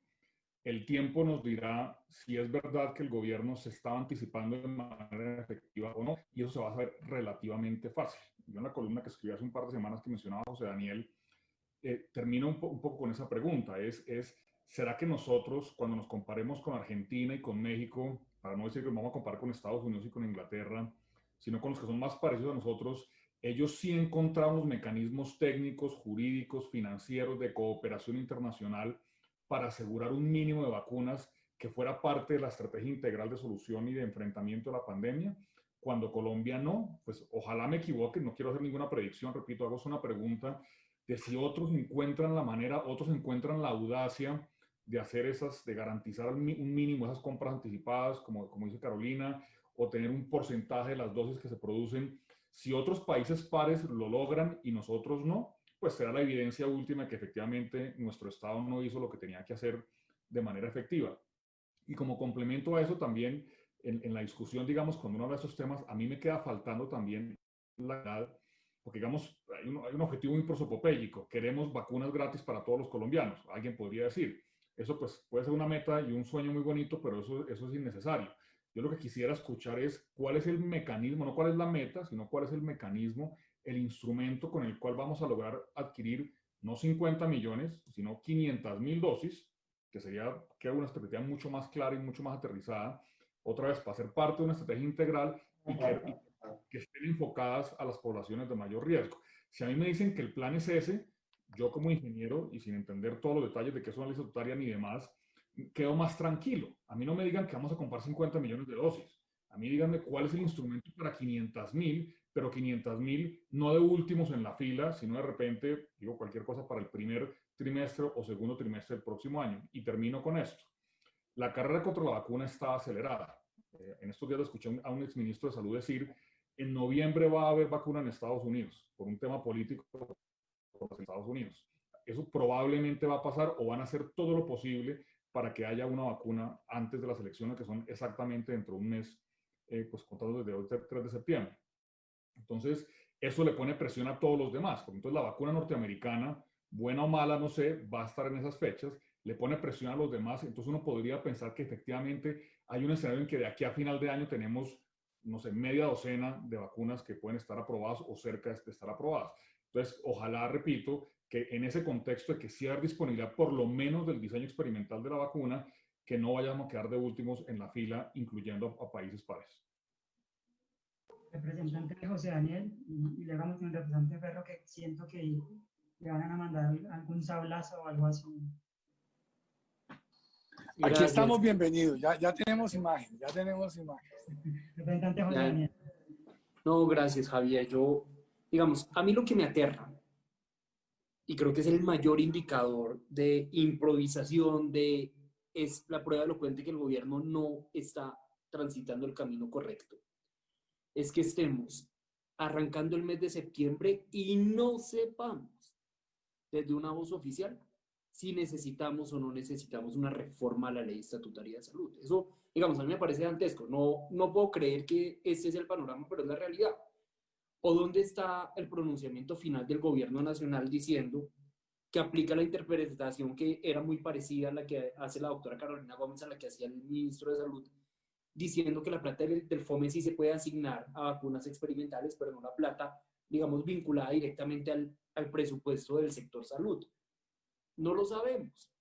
el tiempo nos dirá si es verdad que el gobierno se estaba anticipando de manera efectiva o no, y eso se va a saber relativamente fácil. Yo en la columna que escribí hace un par de semanas que mencionaba José Daniel, termino un poco con esa pregunta, ¿será que nosotros, cuando nos comparemos con Argentina y con México, para no decir que nos vamos a comparar con Estados Unidos y con Inglaterra, sino con los que son más parecidos a nosotros, ellos sí encontraron los mecanismos técnicos, jurídicos, financieros, de cooperación internacional para asegurar un mínimo de vacunas que fuera parte de la estrategia integral de solución y de enfrentamiento a la pandemia, cuando Colombia no. Pues ojalá me equivoque, no quiero hacer ninguna predicción, repito, hago una pregunta de si otros encuentran la manera, otros encuentran la audacia de hacer esas, de garantizar un mínimo esas compras anticipadas, como dice Carolina, o tener un porcentaje de las dosis que se producen. Si otros países pares lo logran y nosotros no, pues será la evidencia última que efectivamente nuestro Estado no hizo lo que tenía que hacer de manera efectiva. Y como complemento a eso también, en la discusión, digamos, cuando uno habla de estos temas, a mí me queda faltando también la edad, porque digamos, hay un objetivo muy prosopopéyico, queremos vacunas gratis para todos los colombianos, alguien podría decir. Eso pues puede ser una meta y un sueño muy bonito, pero eso es innecesario. Yo lo que quisiera escuchar es cuál es el mecanismo, no cuál es la meta, sino cuál es el mecanismo, el instrumento con el cual vamos a lograr adquirir no 50 millones, sino 500.000 dosis, que sería que una estrategia mucho más clara y mucho más aterrizada, otra vez para ser parte de una estrategia integral y que estén enfocadas a las poblaciones de mayor riesgo. Si a mí me dicen que el plan es ese, yo como ingeniero y sin entender todos los detalles de qué es una ley estatutaria ni demás, quedo más tranquilo. A mí no me digan que vamos a comprar 50 millones de dosis. A mí díganme cuál es el instrumento para 500.000, pero 500.000 no de últimos en la fila, sino de repente, digo cualquier cosa para el primer trimestre o segundo trimestre del próximo año. Y termino con esto. La carrera contra la vacuna está acelerada. En estos días escuché a un exministro de Salud decir, en noviembre va a haber vacuna en Estados Unidos, por un tema político en Estados Unidos. Eso probablemente va a pasar o van a hacer todo lo posible para que haya una vacuna antes de las elecciones, que son exactamente dentro de un mes, pues contando desde hoy, 3 de septiembre. Entonces, eso le pone presión a todos los demás, porque entonces la vacuna norteamericana, buena o mala, no sé, va a estar en esas fechas, le pone presión a los demás, entonces uno podría pensar que efectivamente hay un escenario en que de aquí a final de año tenemos, no sé, media docena de vacunas que pueden estar aprobadas o cerca de estar aprobadas. Entonces, ojalá, repito, que en ese contexto de que sí haya disponibilidad por lo menos del diseño experimental de la vacuna, que no vayamos a quedar de últimos en la fila, incluyendo a países pares. Representante José Daniel, y le damos un representante Ferro que siento que le van a mandar algún sablazo o algo así. Aquí estamos bienvenidos, ya tenemos imagen, Representante José Daniel. No, gracias, Javier. Yo, digamos, a mí lo que me aterra, y creo que es el mayor indicador de improvisación, es la prueba elocuente que el gobierno no está transitando el camino correcto. Es que estemos arrancando el mes de septiembre y no sepamos desde una voz oficial si necesitamos o no necesitamos una reforma a la ley estatutaria de salud. Eso, digamos, a mí me parece dantesco. No puedo creer que este es el panorama, pero es la realidad. ¿O dónde está el pronunciamiento final del gobierno nacional diciendo que aplica la interpretación que era muy parecida a la que hace la doctora Carolina Gómez, a la que hacía el ministro de Salud, diciendo que la plata del FOME sí se puede asignar a vacunas experimentales, pero no la plata, digamos, vinculada directamente al presupuesto del sector salud? No lo sabemos.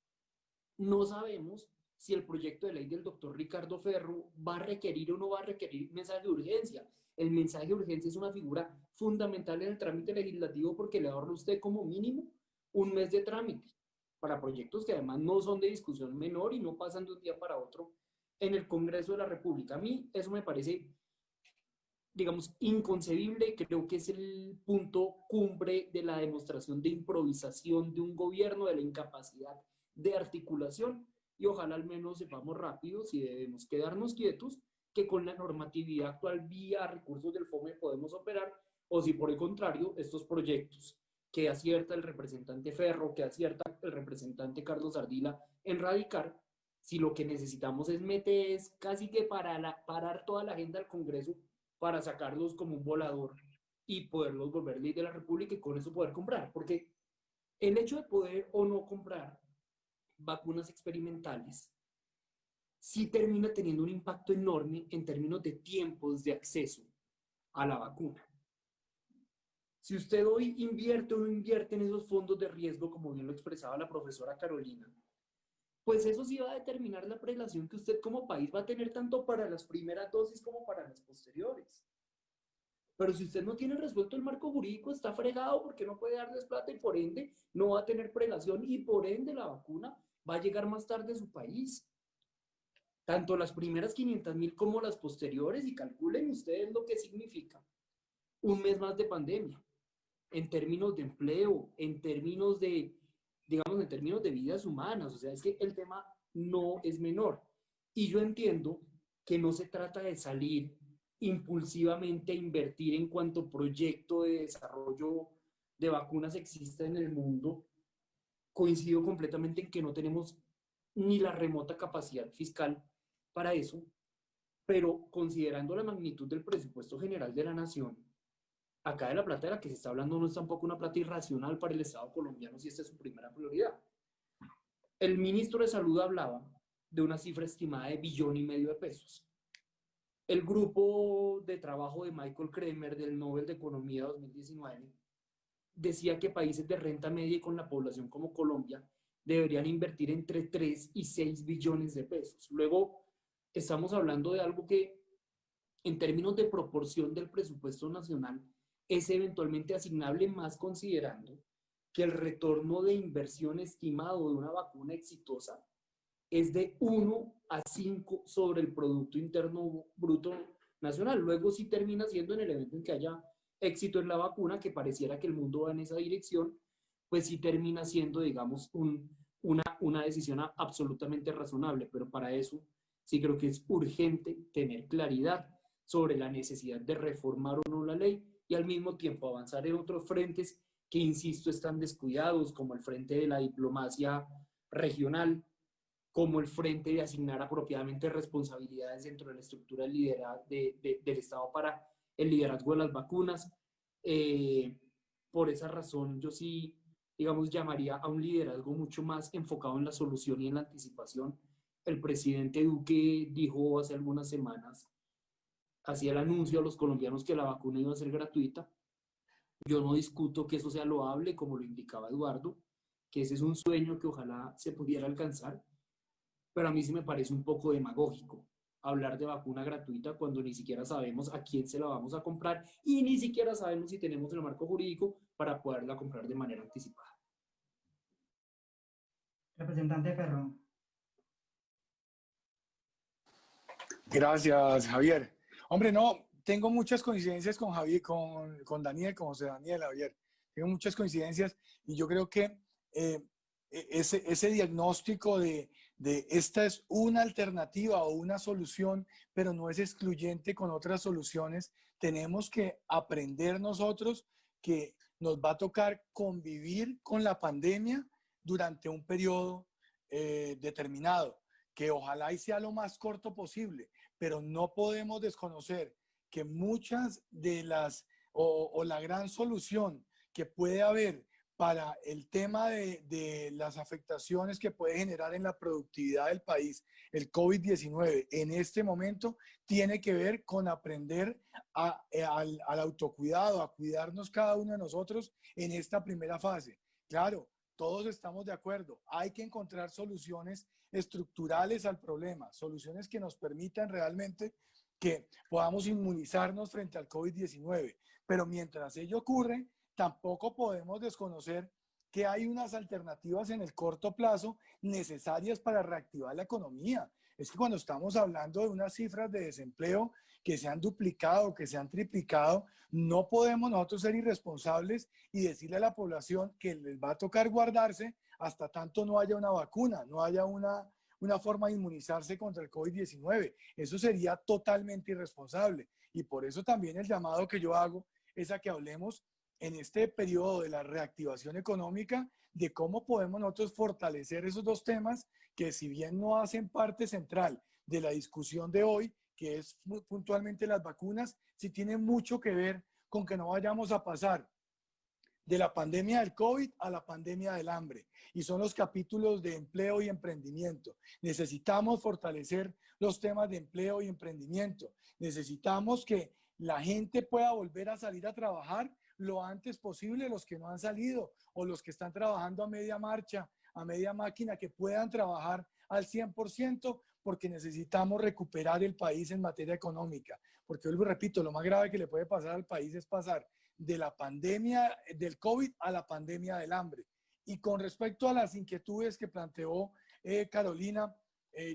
No sabemos si el proyecto de ley del doctor Ricardo Ferro va a requerir o no va a requerir mensaje de urgencia. El mensaje de urgencia es una figura fundamental en el trámite legislativo porque le ahorra a usted como mínimo un mes de trámite para proyectos que además no son de discusión menor y no pasan de un día para otro en el Congreso de la República. A mí eso me parece, digamos, inconcebible. Creo que es el punto cumbre de la demostración de improvisación de un gobierno, de la incapacidad de articulación, y ojalá al menos sepamos rápido si debemos quedarnos quietos, que con la normatividad actual vía recursos del FOME podemos operar, o si por el contrario estos proyectos que acierta el representante Ferro, que acierta el representante Carlos Ardila en radicar, si lo que necesitamos es meter casi que parar toda la agenda del Congreso para sacarlos como un volador y poderlos volver ley de la República y con eso poder comprar, porque el hecho de poder o no comprar vacunas experimentales sí termina teniendo un impacto enorme en términos de tiempos de acceso a la vacuna. Si usted hoy invierte o no invierte en esos fondos de riesgo, como bien lo expresaba la profesora Carolina, pues eso sí va a determinar la prelación que usted como país va a tener tanto para las primeras dosis como para las posteriores. Pero si usted no tiene resuelto el marco jurídico, está fregado porque no puede darles plata y por ende no va a tener prelación y por ende la vacuna va a llegar más tarde a su país. tanto las primeras 500.000 como las posteriores, y calculen ustedes lo que significa un mes más de pandemia, en términos de empleo, en términos de, digamos, en términos de vidas humanas. O sea, es que el tema no es menor. Y yo entiendo que no se trata de salir impulsivamente a invertir en cuanto proyecto de desarrollo de vacunas exista en el mundo. Coincido completamente en que no tenemos ni la remota capacidad fiscal para eso, pero considerando la magnitud del presupuesto general de la nación, acá de la plata de la que se está hablando no es tampoco una plata irracional para el Estado colombiano si esta es su primera prioridad. El ministro de Salud hablaba de una cifra estimada de 1,5 billones de pesos. El grupo de trabajo de Michael Kremer del Nobel de Economía 2019 decía que países de renta media y con la población como Colombia deberían invertir entre 3 y 6 billones de pesos. Luego, estamos hablando de algo que, en términos de proporción del presupuesto nacional, es eventualmente asignable, más considerando que el retorno de inversión estimado de una vacuna exitosa es de 1 a 5 sobre el Producto Interno Bruto Nacional. Luego sí termina siendo, en el evento en que haya éxito en la vacuna, que pareciera que el mundo va en esa dirección, pues sí termina siendo, digamos, una decisión absolutamente razonable. Pero para eso sí creo que es urgente tener claridad sobre la necesidad de reformar o no la ley y al mismo tiempo avanzar en otros frentes que, insisto, están descuidados, como el frente de la diplomacia regional, como el frente de asignar apropiadamente responsabilidades dentro de la estructura del Estado para el liderazgo de las vacunas. Por esa razón, yo sí, digamos, llamaría a un liderazgo mucho más enfocado en la solución y en la anticipación. El presidente Duque dijo hace algunas semanas, hacía el anuncio a los colombianos que la vacuna iba a ser gratuita. Yo no discuto que eso sea loable, como lo indicaba Eduardo, que ese es un sueño que ojalá se pudiera alcanzar, pero a mí sí me parece un poco demagógico hablar de vacuna gratuita cuando ni siquiera sabemos a quién se la vamos a comprar y ni siquiera sabemos si tenemos el marco jurídico para poderla comprar de manera anticipada. Representante Ferro. Gracias, Javier. Hombre, no, tengo muchas coincidencias con Javier, con Daniel, con José Daniel, Javier. Tengo muchas coincidencias y yo creo que ese diagnóstico de esta es una alternativa o una solución, pero no es excluyente con otras soluciones, tenemos que aprender nosotros que nos va a tocar convivir con la pandemia durante un periodo determinado, que ojalá y sea lo más corto posible, pero no podemos desconocer que muchas de las, o la gran solución que puede haber para el tema de las afectaciones que puede generar en la productividad del país el COVID-19 en este momento tiene que ver con aprender al autocuidado, a cuidarnos cada uno de nosotros en esta primera fase. Claro, todos estamos de acuerdo, hay que encontrar soluciones estructurales al problema, soluciones que nos permitan realmente que podamos inmunizarnos frente al COVID-19, pero mientras ello ocurre, tampoco podemos desconocer que hay unas alternativas en el corto plazo necesarias para reactivar la economía. Es que cuando estamos hablando de unas cifras de desempleo que se han duplicado, que se han triplicado, no podemos nosotros ser irresponsables y decirle a la población que les va a tocar guardarse hasta tanto no haya una vacuna, no haya una forma de inmunizarse contra el COVID-19. Eso sería totalmente irresponsable. Y por eso también el llamado que yo hago es a que hablemos en este periodo de la reactivación económica de cómo podemos nosotros fortalecer esos dos temas que, si bien no hacen parte central de la discusión de hoy, que es puntualmente las vacunas, sí tienen mucho que ver con que no vayamos a pasar de la pandemia del COVID a la pandemia del hambre. Y son los capítulos de empleo y emprendimiento. Necesitamos fortalecer los temas de empleo y emprendimiento. Necesitamos que la gente pueda volver a salir a trabajar lo antes posible, los que no han salido o los que están trabajando a media marcha, a media máquina, que puedan trabajar al 100%, porque necesitamos recuperar el país en materia económica. Porque, vuelvo y repito, lo más grave que le puede pasar al país es pasar de la pandemia del COVID a la pandemia del hambre. Y con respecto a las inquietudes que planteó Carolina,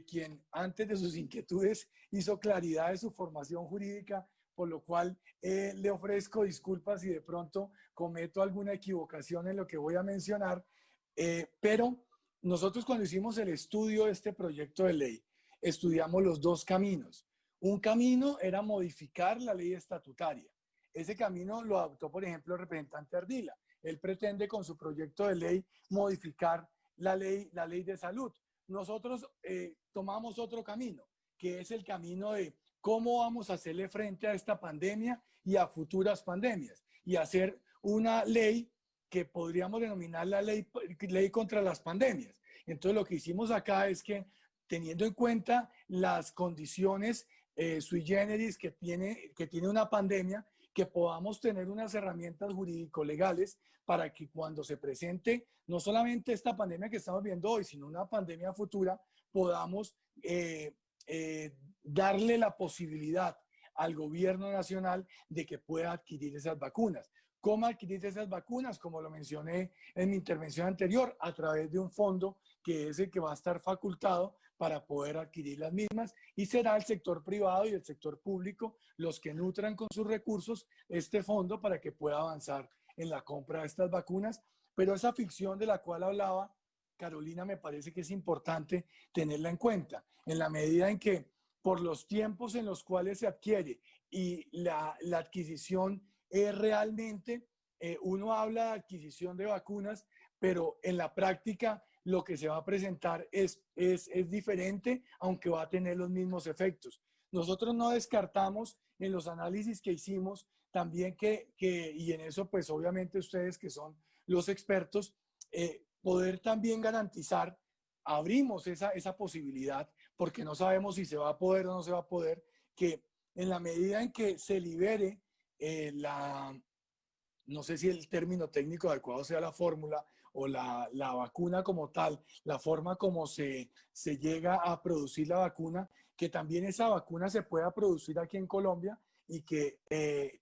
quien antes de sus inquietudes hizo claridad de su formación jurídica, por lo cual le ofrezco disculpas si de pronto cometo alguna equivocación en lo que voy a mencionar, pero nosotros cuando hicimos el estudio de este proyecto de ley, estudiamos los dos caminos. Un camino era modificar la ley estatutaria. Ese camino lo adoptó, por ejemplo, el representante Ardila. Él pretende con su proyecto de ley modificar la ley de salud. Nosotros tomamos otro camino, que es el camino de cómo vamos a hacerle frente a esta pandemia y a futuras pandemias, y hacer una ley que podríamos denominar la ley contra las pandemias. Entonces, lo que hicimos acá es que, teniendo en cuenta las condiciones sui generis que tiene una pandemia, que podamos tener unas herramientas jurídico-legales para que cuando se presente no solamente esta pandemia que estamos viendo hoy, sino una pandemia futura, podamos darle la posibilidad al gobierno nacional de que pueda adquirir esas vacunas. ¿Cómo adquirir esas vacunas? Como lo mencioné en mi intervención anterior, a través de un fondo que es el que va a estar facultado para poder adquirir las mismas, y será el sector privado y el sector público los que nutran con sus recursos este fondo para que pueda avanzar en la compra de estas vacunas. Pero esa ficción de la cual hablaba Carolina me parece que es importante tenerla en cuenta, en la medida en que por los tiempos en los cuales se adquiere y la adquisición es realmente, uno habla de adquisición de vacunas, pero en la práctica lo que se va a presentar es diferente, aunque va a tener los mismos efectos. Nosotros no descartamos en los análisis que hicimos también y en eso pues obviamente ustedes que son los expertos, poder también garantizar, abrimos esa posibilidad, porque no sabemos si se va a poder o no se va a poder, que en la medida en que se libere no sé si el término técnico adecuado sea la fórmula o la vacuna como tal, la forma como se llega a producir la vacuna, que también esa vacuna se pueda producir aquí en Colombia y que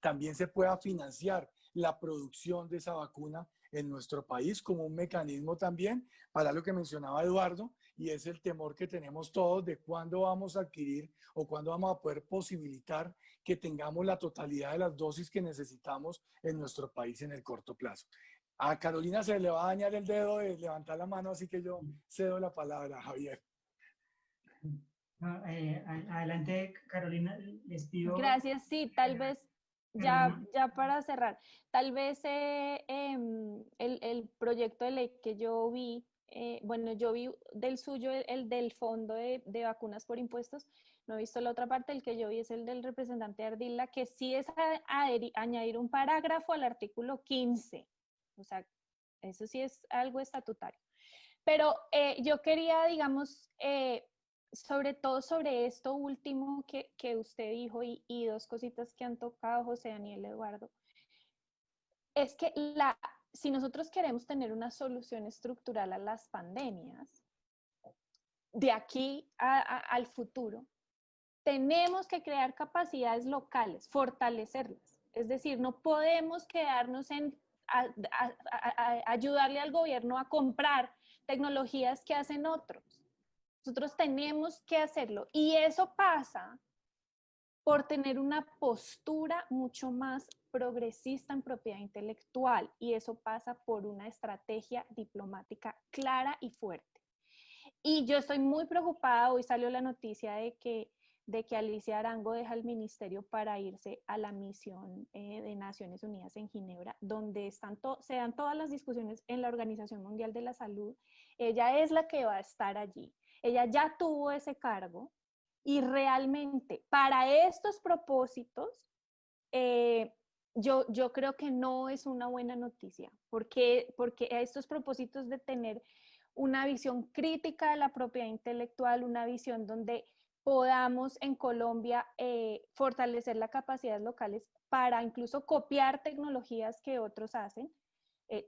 también se pueda financiar la producción de esa vacuna en nuestro país como un mecanismo también para lo que mencionaba Eduardo, y es el temor que tenemos todos de cuándo vamos a adquirir o cuándo vamos a poder posibilitar que tengamos la totalidad de las dosis que necesitamos en nuestro país en el corto plazo. A Carolina se le va a dañar el dedo de levantar la mano, así que yo cedo la palabra a Javier. Adelante, Carolina, les pido... Gracias, sí, tal vez ya para cerrar, tal vez el proyecto de ley que yo vi, bueno, yo vi del suyo, el del fondo de vacunas por impuestos, no he visto la otra parte, el que yo vi es el del representante Ardila, que sí es añadir un parágrafo al artículo 15, o sea, eso sí es algo estatutario. Pero yo quería, digamos, sobre todo sobre esto último que usted dijo y dos cositas que han tocado José Daniel, Eduardo, es que si nosotros queremos tener una solución estructural a las pandemias, de aquí al futuro, tenemos que crear capacidades locales, fortalecerlas. Es decir, no podemos quedarnos en ayudarle al gobierno a comprar tecnologías que hacen otros. Nosotros tenemos que hacerlo, y eso pasa por tener una postura mucho más progresista en propiedad intelectual, y eso pasa por una estrategia diplomática clara y fuerte. Y yo estoy muy preocupada, hoy salió la noticia de que Alicia Arango deja el ministerio para irse a la misión de Naciones Unidas en Ginebra, donde se dan todas las discusiones en la Organización Mundial de la Salud. Ella es la que va a estar allí. Ella ya tuvo ese cargo, y realmente para estos propósitos, yo creo que no es una buena noticia, porque a estos propósitos de tener una visión crítica de la propiedad intelectual, una visión donde podamos en Colombia fortalecer las capacidades locales para incluso copiar tecnologías que otros hacen,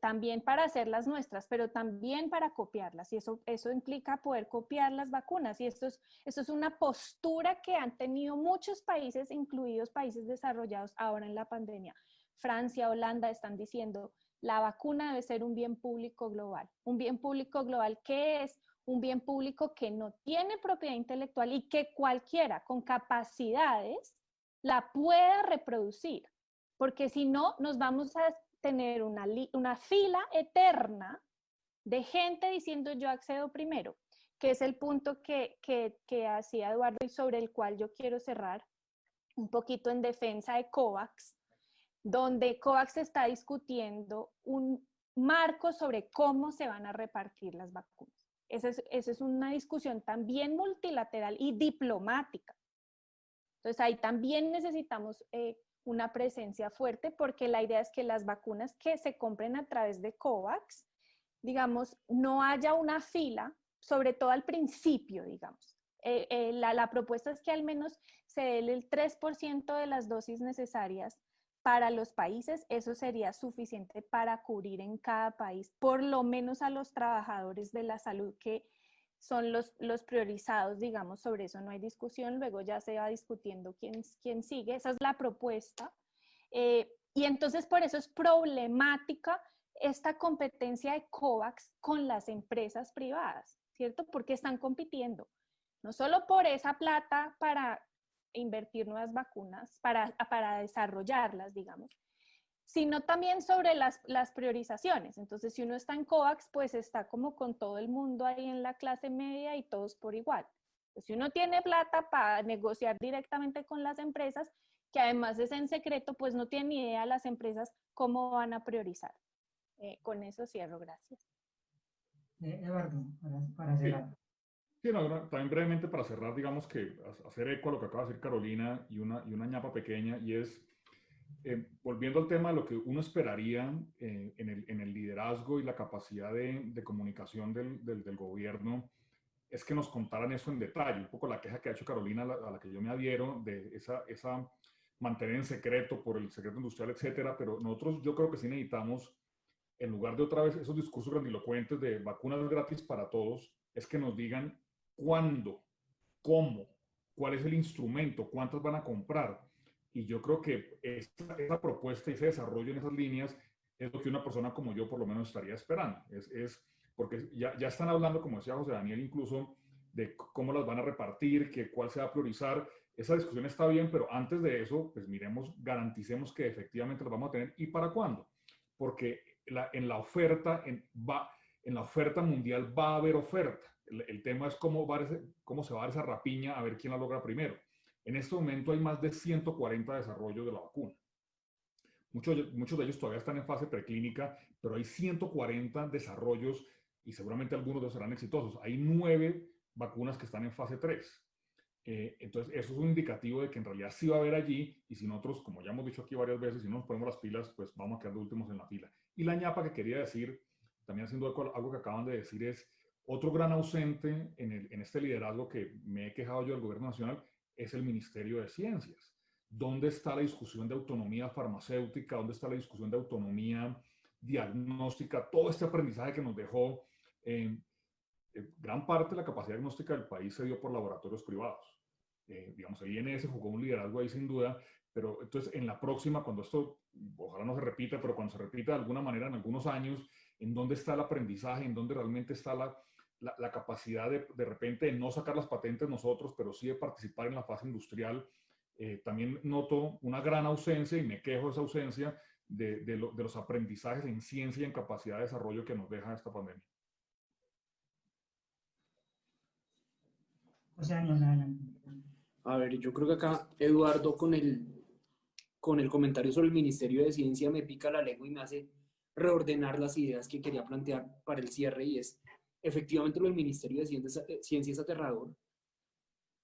también para hacerlas nuestras, pero también para copiarlas, y eso implica poder copiar las vacunas, y esto es una postura que han tenido muchos países, incluidos países desarrollados ahora en la pandemia. Francia, Holanda están diciendo: la vacuna debe ser un bien público global. Un bien público global, ¿qué es? un bien público que no tiene propiedad intelectual y que cualquiera con capacidades la pueda reproducir, porque si no nos vamos a tener una fila eterna de gente diciendo yo accedo primero, que es el punto que hacía Eduardo y sobre el cual yo quiero cerrar un poquito en defensa de COVAX, donde COVAX está discutiendo un marco sobre cómo se van a repartir las vacunas. Esa es una discusión también multilateral y diplomática. Entonces ahí también necesitamos una presencia fuerte, porque la idea es que las vacunas que se compren a través de COVAX, digamos, no haya una fila, sobre todo al principio, digamos. La propuesta es que al menos se dé el 3% de las dosis necesarias para los países. Eso sería suficiente para cubrir en cada país, por lo menos a los trabajadores de la salud, que son los priorizados, digamos. Sobre eso no hay discusión, luego ya se va discutiendo quién sigue. Esa es la propuesta. Y entonces por eso es problemática esta competencia de COVAX con las empresas privadas, ¿cierto? Porque están compitiendo, no solo por esa plata para invertir nuevas vacunas, para desarrollarlas, digamos, sino también sobre las priorizaciones. Entonces, si uno está en COVAX, pues está como con todo el mundo ahí en la clase media y todos por igual. Pues si uno tiene plata para negociar directamente con las empresas, que además es en secreto, pues no tiene ni idea las empresas cómo van a priorizar. Con eso cierro, gracias. Eduardo, para cerrar. Sí, no, también brevemente para cerrar, digamos que hacer eco a lo que acaba de decir Carolina y una ñapa pequeña, y es, volviendo al tema de lo que uno esperaría en el liderazgo y la capacidad de comunicación del gobierno, es que nos contaran eso en detalle. Un poco la queja que ha hecho Carolina, a la que yo me adhiero, de esa mantener en secreto por el secreto industrial, etcétera, pero nosotros yo creo que sí necesitamos, en lugar de otra vez esos discursos grandilocuentes de vacunas gratis para todos, es que nos digan cuándo, cómo, cuál es el instrumento, cuántas van a comprar. Y yo creo que esa propuesta y ese desarrollo en esas líneas es lo que una persona como yo por lo menos estaría esperando. Porque ya están hablando, como decía José Daniel, incluso de cómo las van a repartir, cuál se va a priorizar. Esa discusión está bien, pero antes de eso, pues miremos, garanticemos que efectivamente las vamos a tener y para cuándo. Porque en la oferta mundial va a haber oferta. El tema es cómo se va a dar esa rapiña, a ver quién la logra primero. En este momento hay más de 140 desarrollos de la vacuna. Muchos de ellos todavía están en fase preclínica, pero hay 140 desarrollos y seguramente algunos de ellos serán exitosos. Hay 9 vacunas que están en fase 3. Entonces, eso es un indicativo de que en realidad sí va a haber allí, y si nosotros, como ya hemos dicho aquí varias veces, si no nos ponemos las pilas, pues vamos a quedar de últimos en la fila. Y la ñapa que quería decir, también haciendo algo que acaban de decir, es otro gran ausente en este liderazgo que me he quejado yo del gobierno nacional, es el Ministerio de Ciencias. ¿Dónde está la discusión de autonomía farmacéutica? ¿Dónde está la discusión de autonomía diagnóstica? Todo este aprendizaje que nos dejó, gran parte de la capacidad diagnóstica del país se dio por laboratorios privados. Digamos, el INS jugó un liderazgo ahí sin duda, pero entonces en la próxima, cuando esto, ojalá no se repita, pero cuando se repita de alguna manera en algunos años, ¿en dónde está el aprendizaje? ¿En dónde realmente está la capacidad de repente de no sacar las patentes nosotros, pero sí de participar en la fase industrial? También noto una gran ausencia, y me quejo de esa ausencia, de los aprendizajes en ciencia y en capacidad de desarrollo que nos deja esta pandemia. O sea, no, adelante. A ver, yo creo que acá Eduardo con el comentario sobre el Ministerio de Ciencia me pica la lengua y me hace reordenar las ideas que quería plantear para el cierre, y es, efectivamente, lo del Ministerio de Ciencia es aterrador.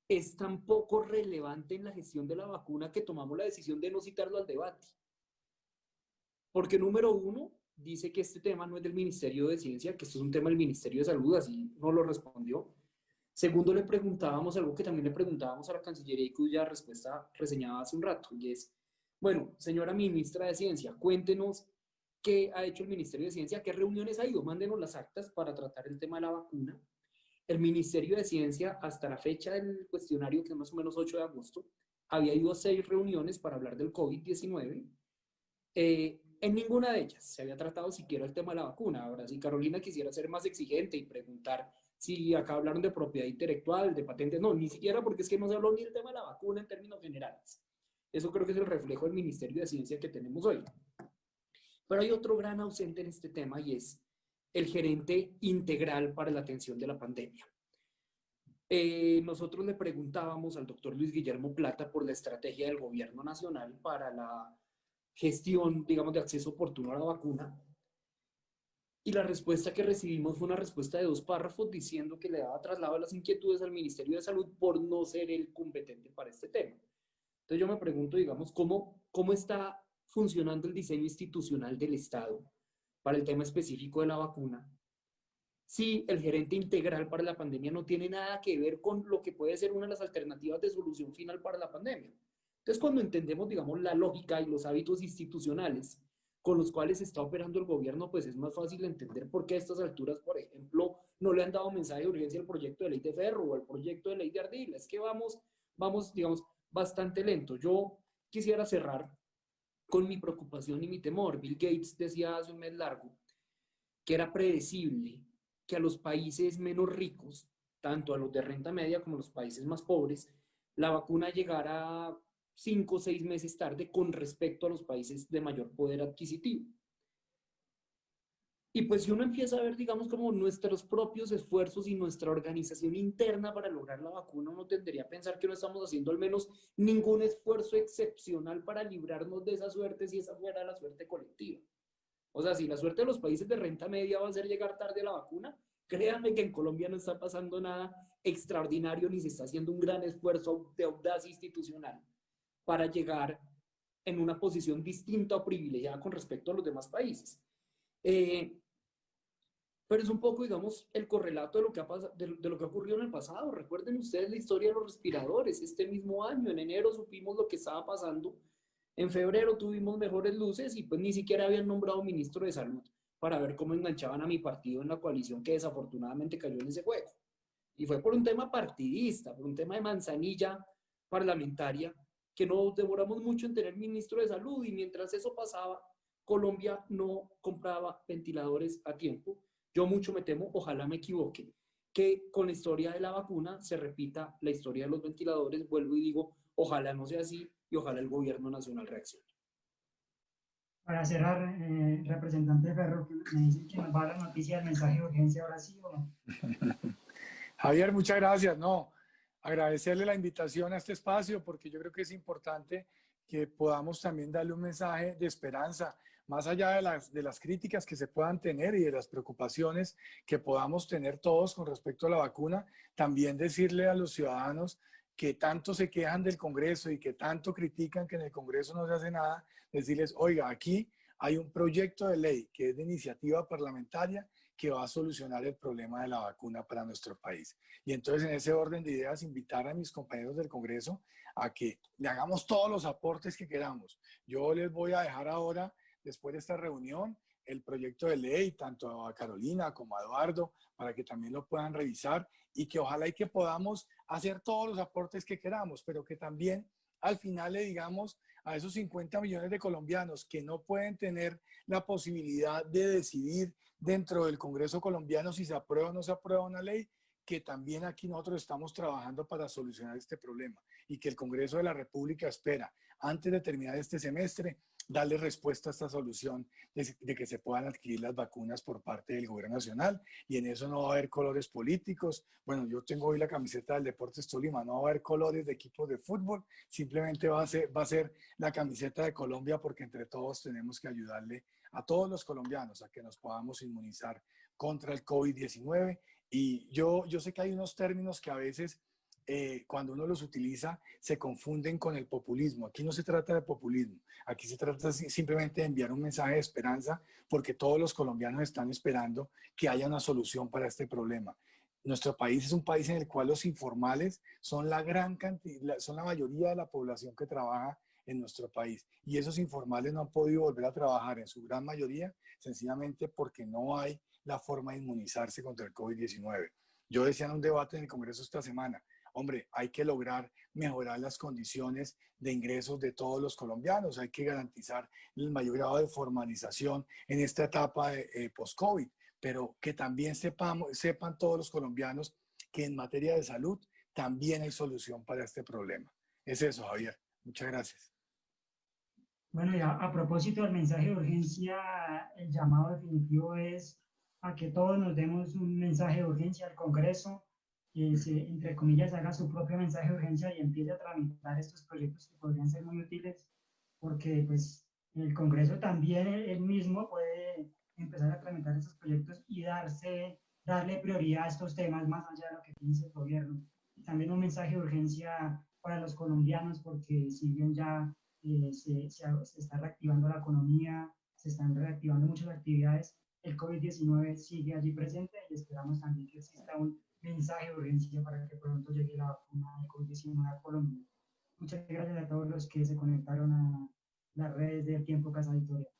Es tan poco relevante en la gestión de la vacuna que tomamos la decisión de no citarlo al debate. Porque número uno, dice que este tema no es del Ministerio de Ciencia, que esto es un tema del Ministerio de Salud, así no lo respondió. Segundo, le preguntábamos algo que también le preguntábamos a la Cancillería y cuya respuesta reseñaba hace un rato, y es, bueno, señora ministra de Ciencia, cuéntenos qué ha hecho el Ministerio de Ciencia, qué reuniones ha ido, mándenos las actas para tratar el tema de la vacuna. El Ministerio de Ciencia, hasta la fecha del cuestionario, que es más o menos 8 de agosto, había ido a 6 reuniones para hablar del COVID-19. En ninguna de ellas se había tratado siquiera el tema de la vacuna. Ahora, si Carolina quisiera ser más exigente y preguntar si acá hablaron de propiedad intelectual, de patentes, no, ni siquiera, porque es que no se habló ni del tema de la vacuna en términos generales. Eso creo que es el reflejo del Ministerio de Ciencia que tenemos hoy. Pero hay otro gran ausente en este tema y es el gerente integral para la atención de la pandemia. Nosotros le preguntábamos al doctor Luis Guillermo Plata por la estrategia del gobierno nacional para la gestión, digamos, de acceso oportuno a la vacuna. Y la respuesta que recibimos fue una respuesta de 2 párrafos diciendo que le daba traslado a las inquietudes al Ministerio de Salud por no ser el competente para este tema. Entonces yo me pregunto, digamos, ¿cómo está funcionando el diseño institucional del Estado para el tema específico de la vacuna? Si el gerente integral para la pandemia no tiene nada que ver con lo que puede ser una de las alternativas de solución final para la pandemia. Entonces, cuando entendemos, digamos, la lógica y los hábitos institucionales con los cuales está operando el gobierno, pues es más fácil entender por qué a estas alturas, por ejemplo, no le han dado mensaje de urgencia al proyecto de ley de Ferro o al proyecto de ley de Ardila. Es que vamos, digamos, bastante lento. Yo quisiera cerrar con mi preocupación y mi temor. Bill Gates decía hace un mes largo que era predecible que a los países menos ricos, tanto a los de renta media como a los países más pobres, la vacuna llegara 5 o 6 meses tarde con respecto a los países de mayor poder adquisitivo. Y pues si uno empieza a ver, digamos, como nuestros propios esfuerzos y nuestra organización interna para lograr la vacuna, uno tendría a pensar que no estamos haciendo al menos ningún esfuerzo excepcional para librarnos de esa suerte si esa fuera la suerte colectiva. O sea, si la suerte de los países de renta media va a ser llegar tarde a la vacuna, créanme que en Colombia no está pasando nada extraordinario ni se está haciendo un gran esfuerzo de audacia institucional para llegar en una posición distinta o privilegiada con respecto a los demás países. Pero es un poco, digamos, el correlato de lo que ha ocurrido en el pasado. Recuerden ustedes la historia de los respiradores. Este mismo año, en enero, supimos lo que estaba pasando. En febrero tuvimos mejores luces y pues ni siquiera habían nombrado ministro de salud para ver cómo enganchaban a mi partido en la coalición que desafortunadamente cayó en ese juego. Y fue por un tema partidista, por un tema de manzanilla parlamentaria, que nos demoramos mucho en tener ministro de salud y mientras eso pasaba, Colombia no compraba ventiladores a tiempo. Yo mucho me temo, ojalá me equivoque, que con la historia de la vacuna se repita la historia de los ventiladores. Vuelvo y digo, ojalá no sea así y ojalá el gobierno nacional reaccione. Para cerrar, representante Ferro, que me dicen que nos va a dar la noticia del mensaje de urgencia ahora sí o no. Javier, muchas gracias. No, agradecerle la invitación a este espacio porque yo creo que es importante que podamos también darle un mensaje de esperanza, más allá de las críticas que se puedan tener y de las preocupaciones que podamos tener todos con respecto a la vacuna, también decirle a los ciudadanos que tanto se quejan del Congreso y que tanto critican que en el Congreso no se hace nada, decirles, oiga, aquí hay un proyecto de ley que es de iniciativa parlamentaria que va a solucionar el problema de la vacuna para nuestro país. Y entonces, en ese orden de ideas, invitar a mis compañeros del Congreso a que le hagamos todos los aportes que queramos. Yo les voy a dejar ahora, después de esta reunión, el proyecto de ley, tanto a Carolina como a Eduardo, para que también lo puedan revisar y que ojalá y que podamos hacer todos los aportes que queramos, pero que también al final le digamos a esos 50 millones de colombianos que no pueden tener la posibilidad de decidir dentro del Congreso colombiano si se aprueba o no se aprueba una ley, que también aquí nosotros estamos trabajando para solucionar este problema y que el Congreso de la República espera, antes de terminar este semestre, darle respuesta a esta solución de que se puedan adquirir las vacunas por parte del gobierno nacional, y en eso no va a haber colores políticos. Bueno, yo tengo hoy la camiseta del Deportes Tolima, no va a haber colores de equipos de fútbol, simplemente va a ser la camiseta de Colombia, porque entre todos tenemos que ayudarle a todos los colombianos a que nos podamos inmunizar contra el COVID-19. Y yo sé que hay unos términos que a veces cuando uno los utiliza se confunden con el populismo. Aquí no se trata de populismo, aquí se trata simplemente de enviar un mensaje de esperanza, porque todos los colombianos están esperando que haya una solución para este problema. Nuestro país es un país en el cual los informales son la gran cantidad, son la mayoría de la población que trabaja en nuestro país, y esos informales no han podido volver a trabajar en su gran mayoría sencillamente porque no hay la forma de inmunizarse contra el COVID-19. Yo decía en un debate en el Congreso esta semana, hombre, hay que lograr mejorar las condiciones de ingresos de todos los colombianos, hay que garantizar el mayor grado de formalización en esta etapa de post-COVID, pero que también sepan todos los colombianos que en materia de salud también hay solución para este problema. Es eso, Javier. Muchas gracias. Bueno, y a propósito del mensaje de urgencia, el llamado definitivo es a que todos nos demos un mensaje de urgencia al Congreso, que se, entre comillas, haga su propio mensaje de urgencia y empiece a tramitar estos proyectos que podrían ser muy útiles, porque pues el Congreso también él mismo puede empezar a tramitar estos proyectos y darle prioridad a estos temas más allá de lo que piense el gobierno. Y también un mensaje de urgencia para los colombianos, porque si bien ya se está reactivando la economía, se están reactivando muchas actividades, el COVID-19 sigue allí presente y esperamos también que exista un mensaje de urgencia para que pronto llegue la vacuna del COVID-19 a Colombia. Muchas gracias a todos los que se conectaron a las redes del Tiempo Casa Editorial.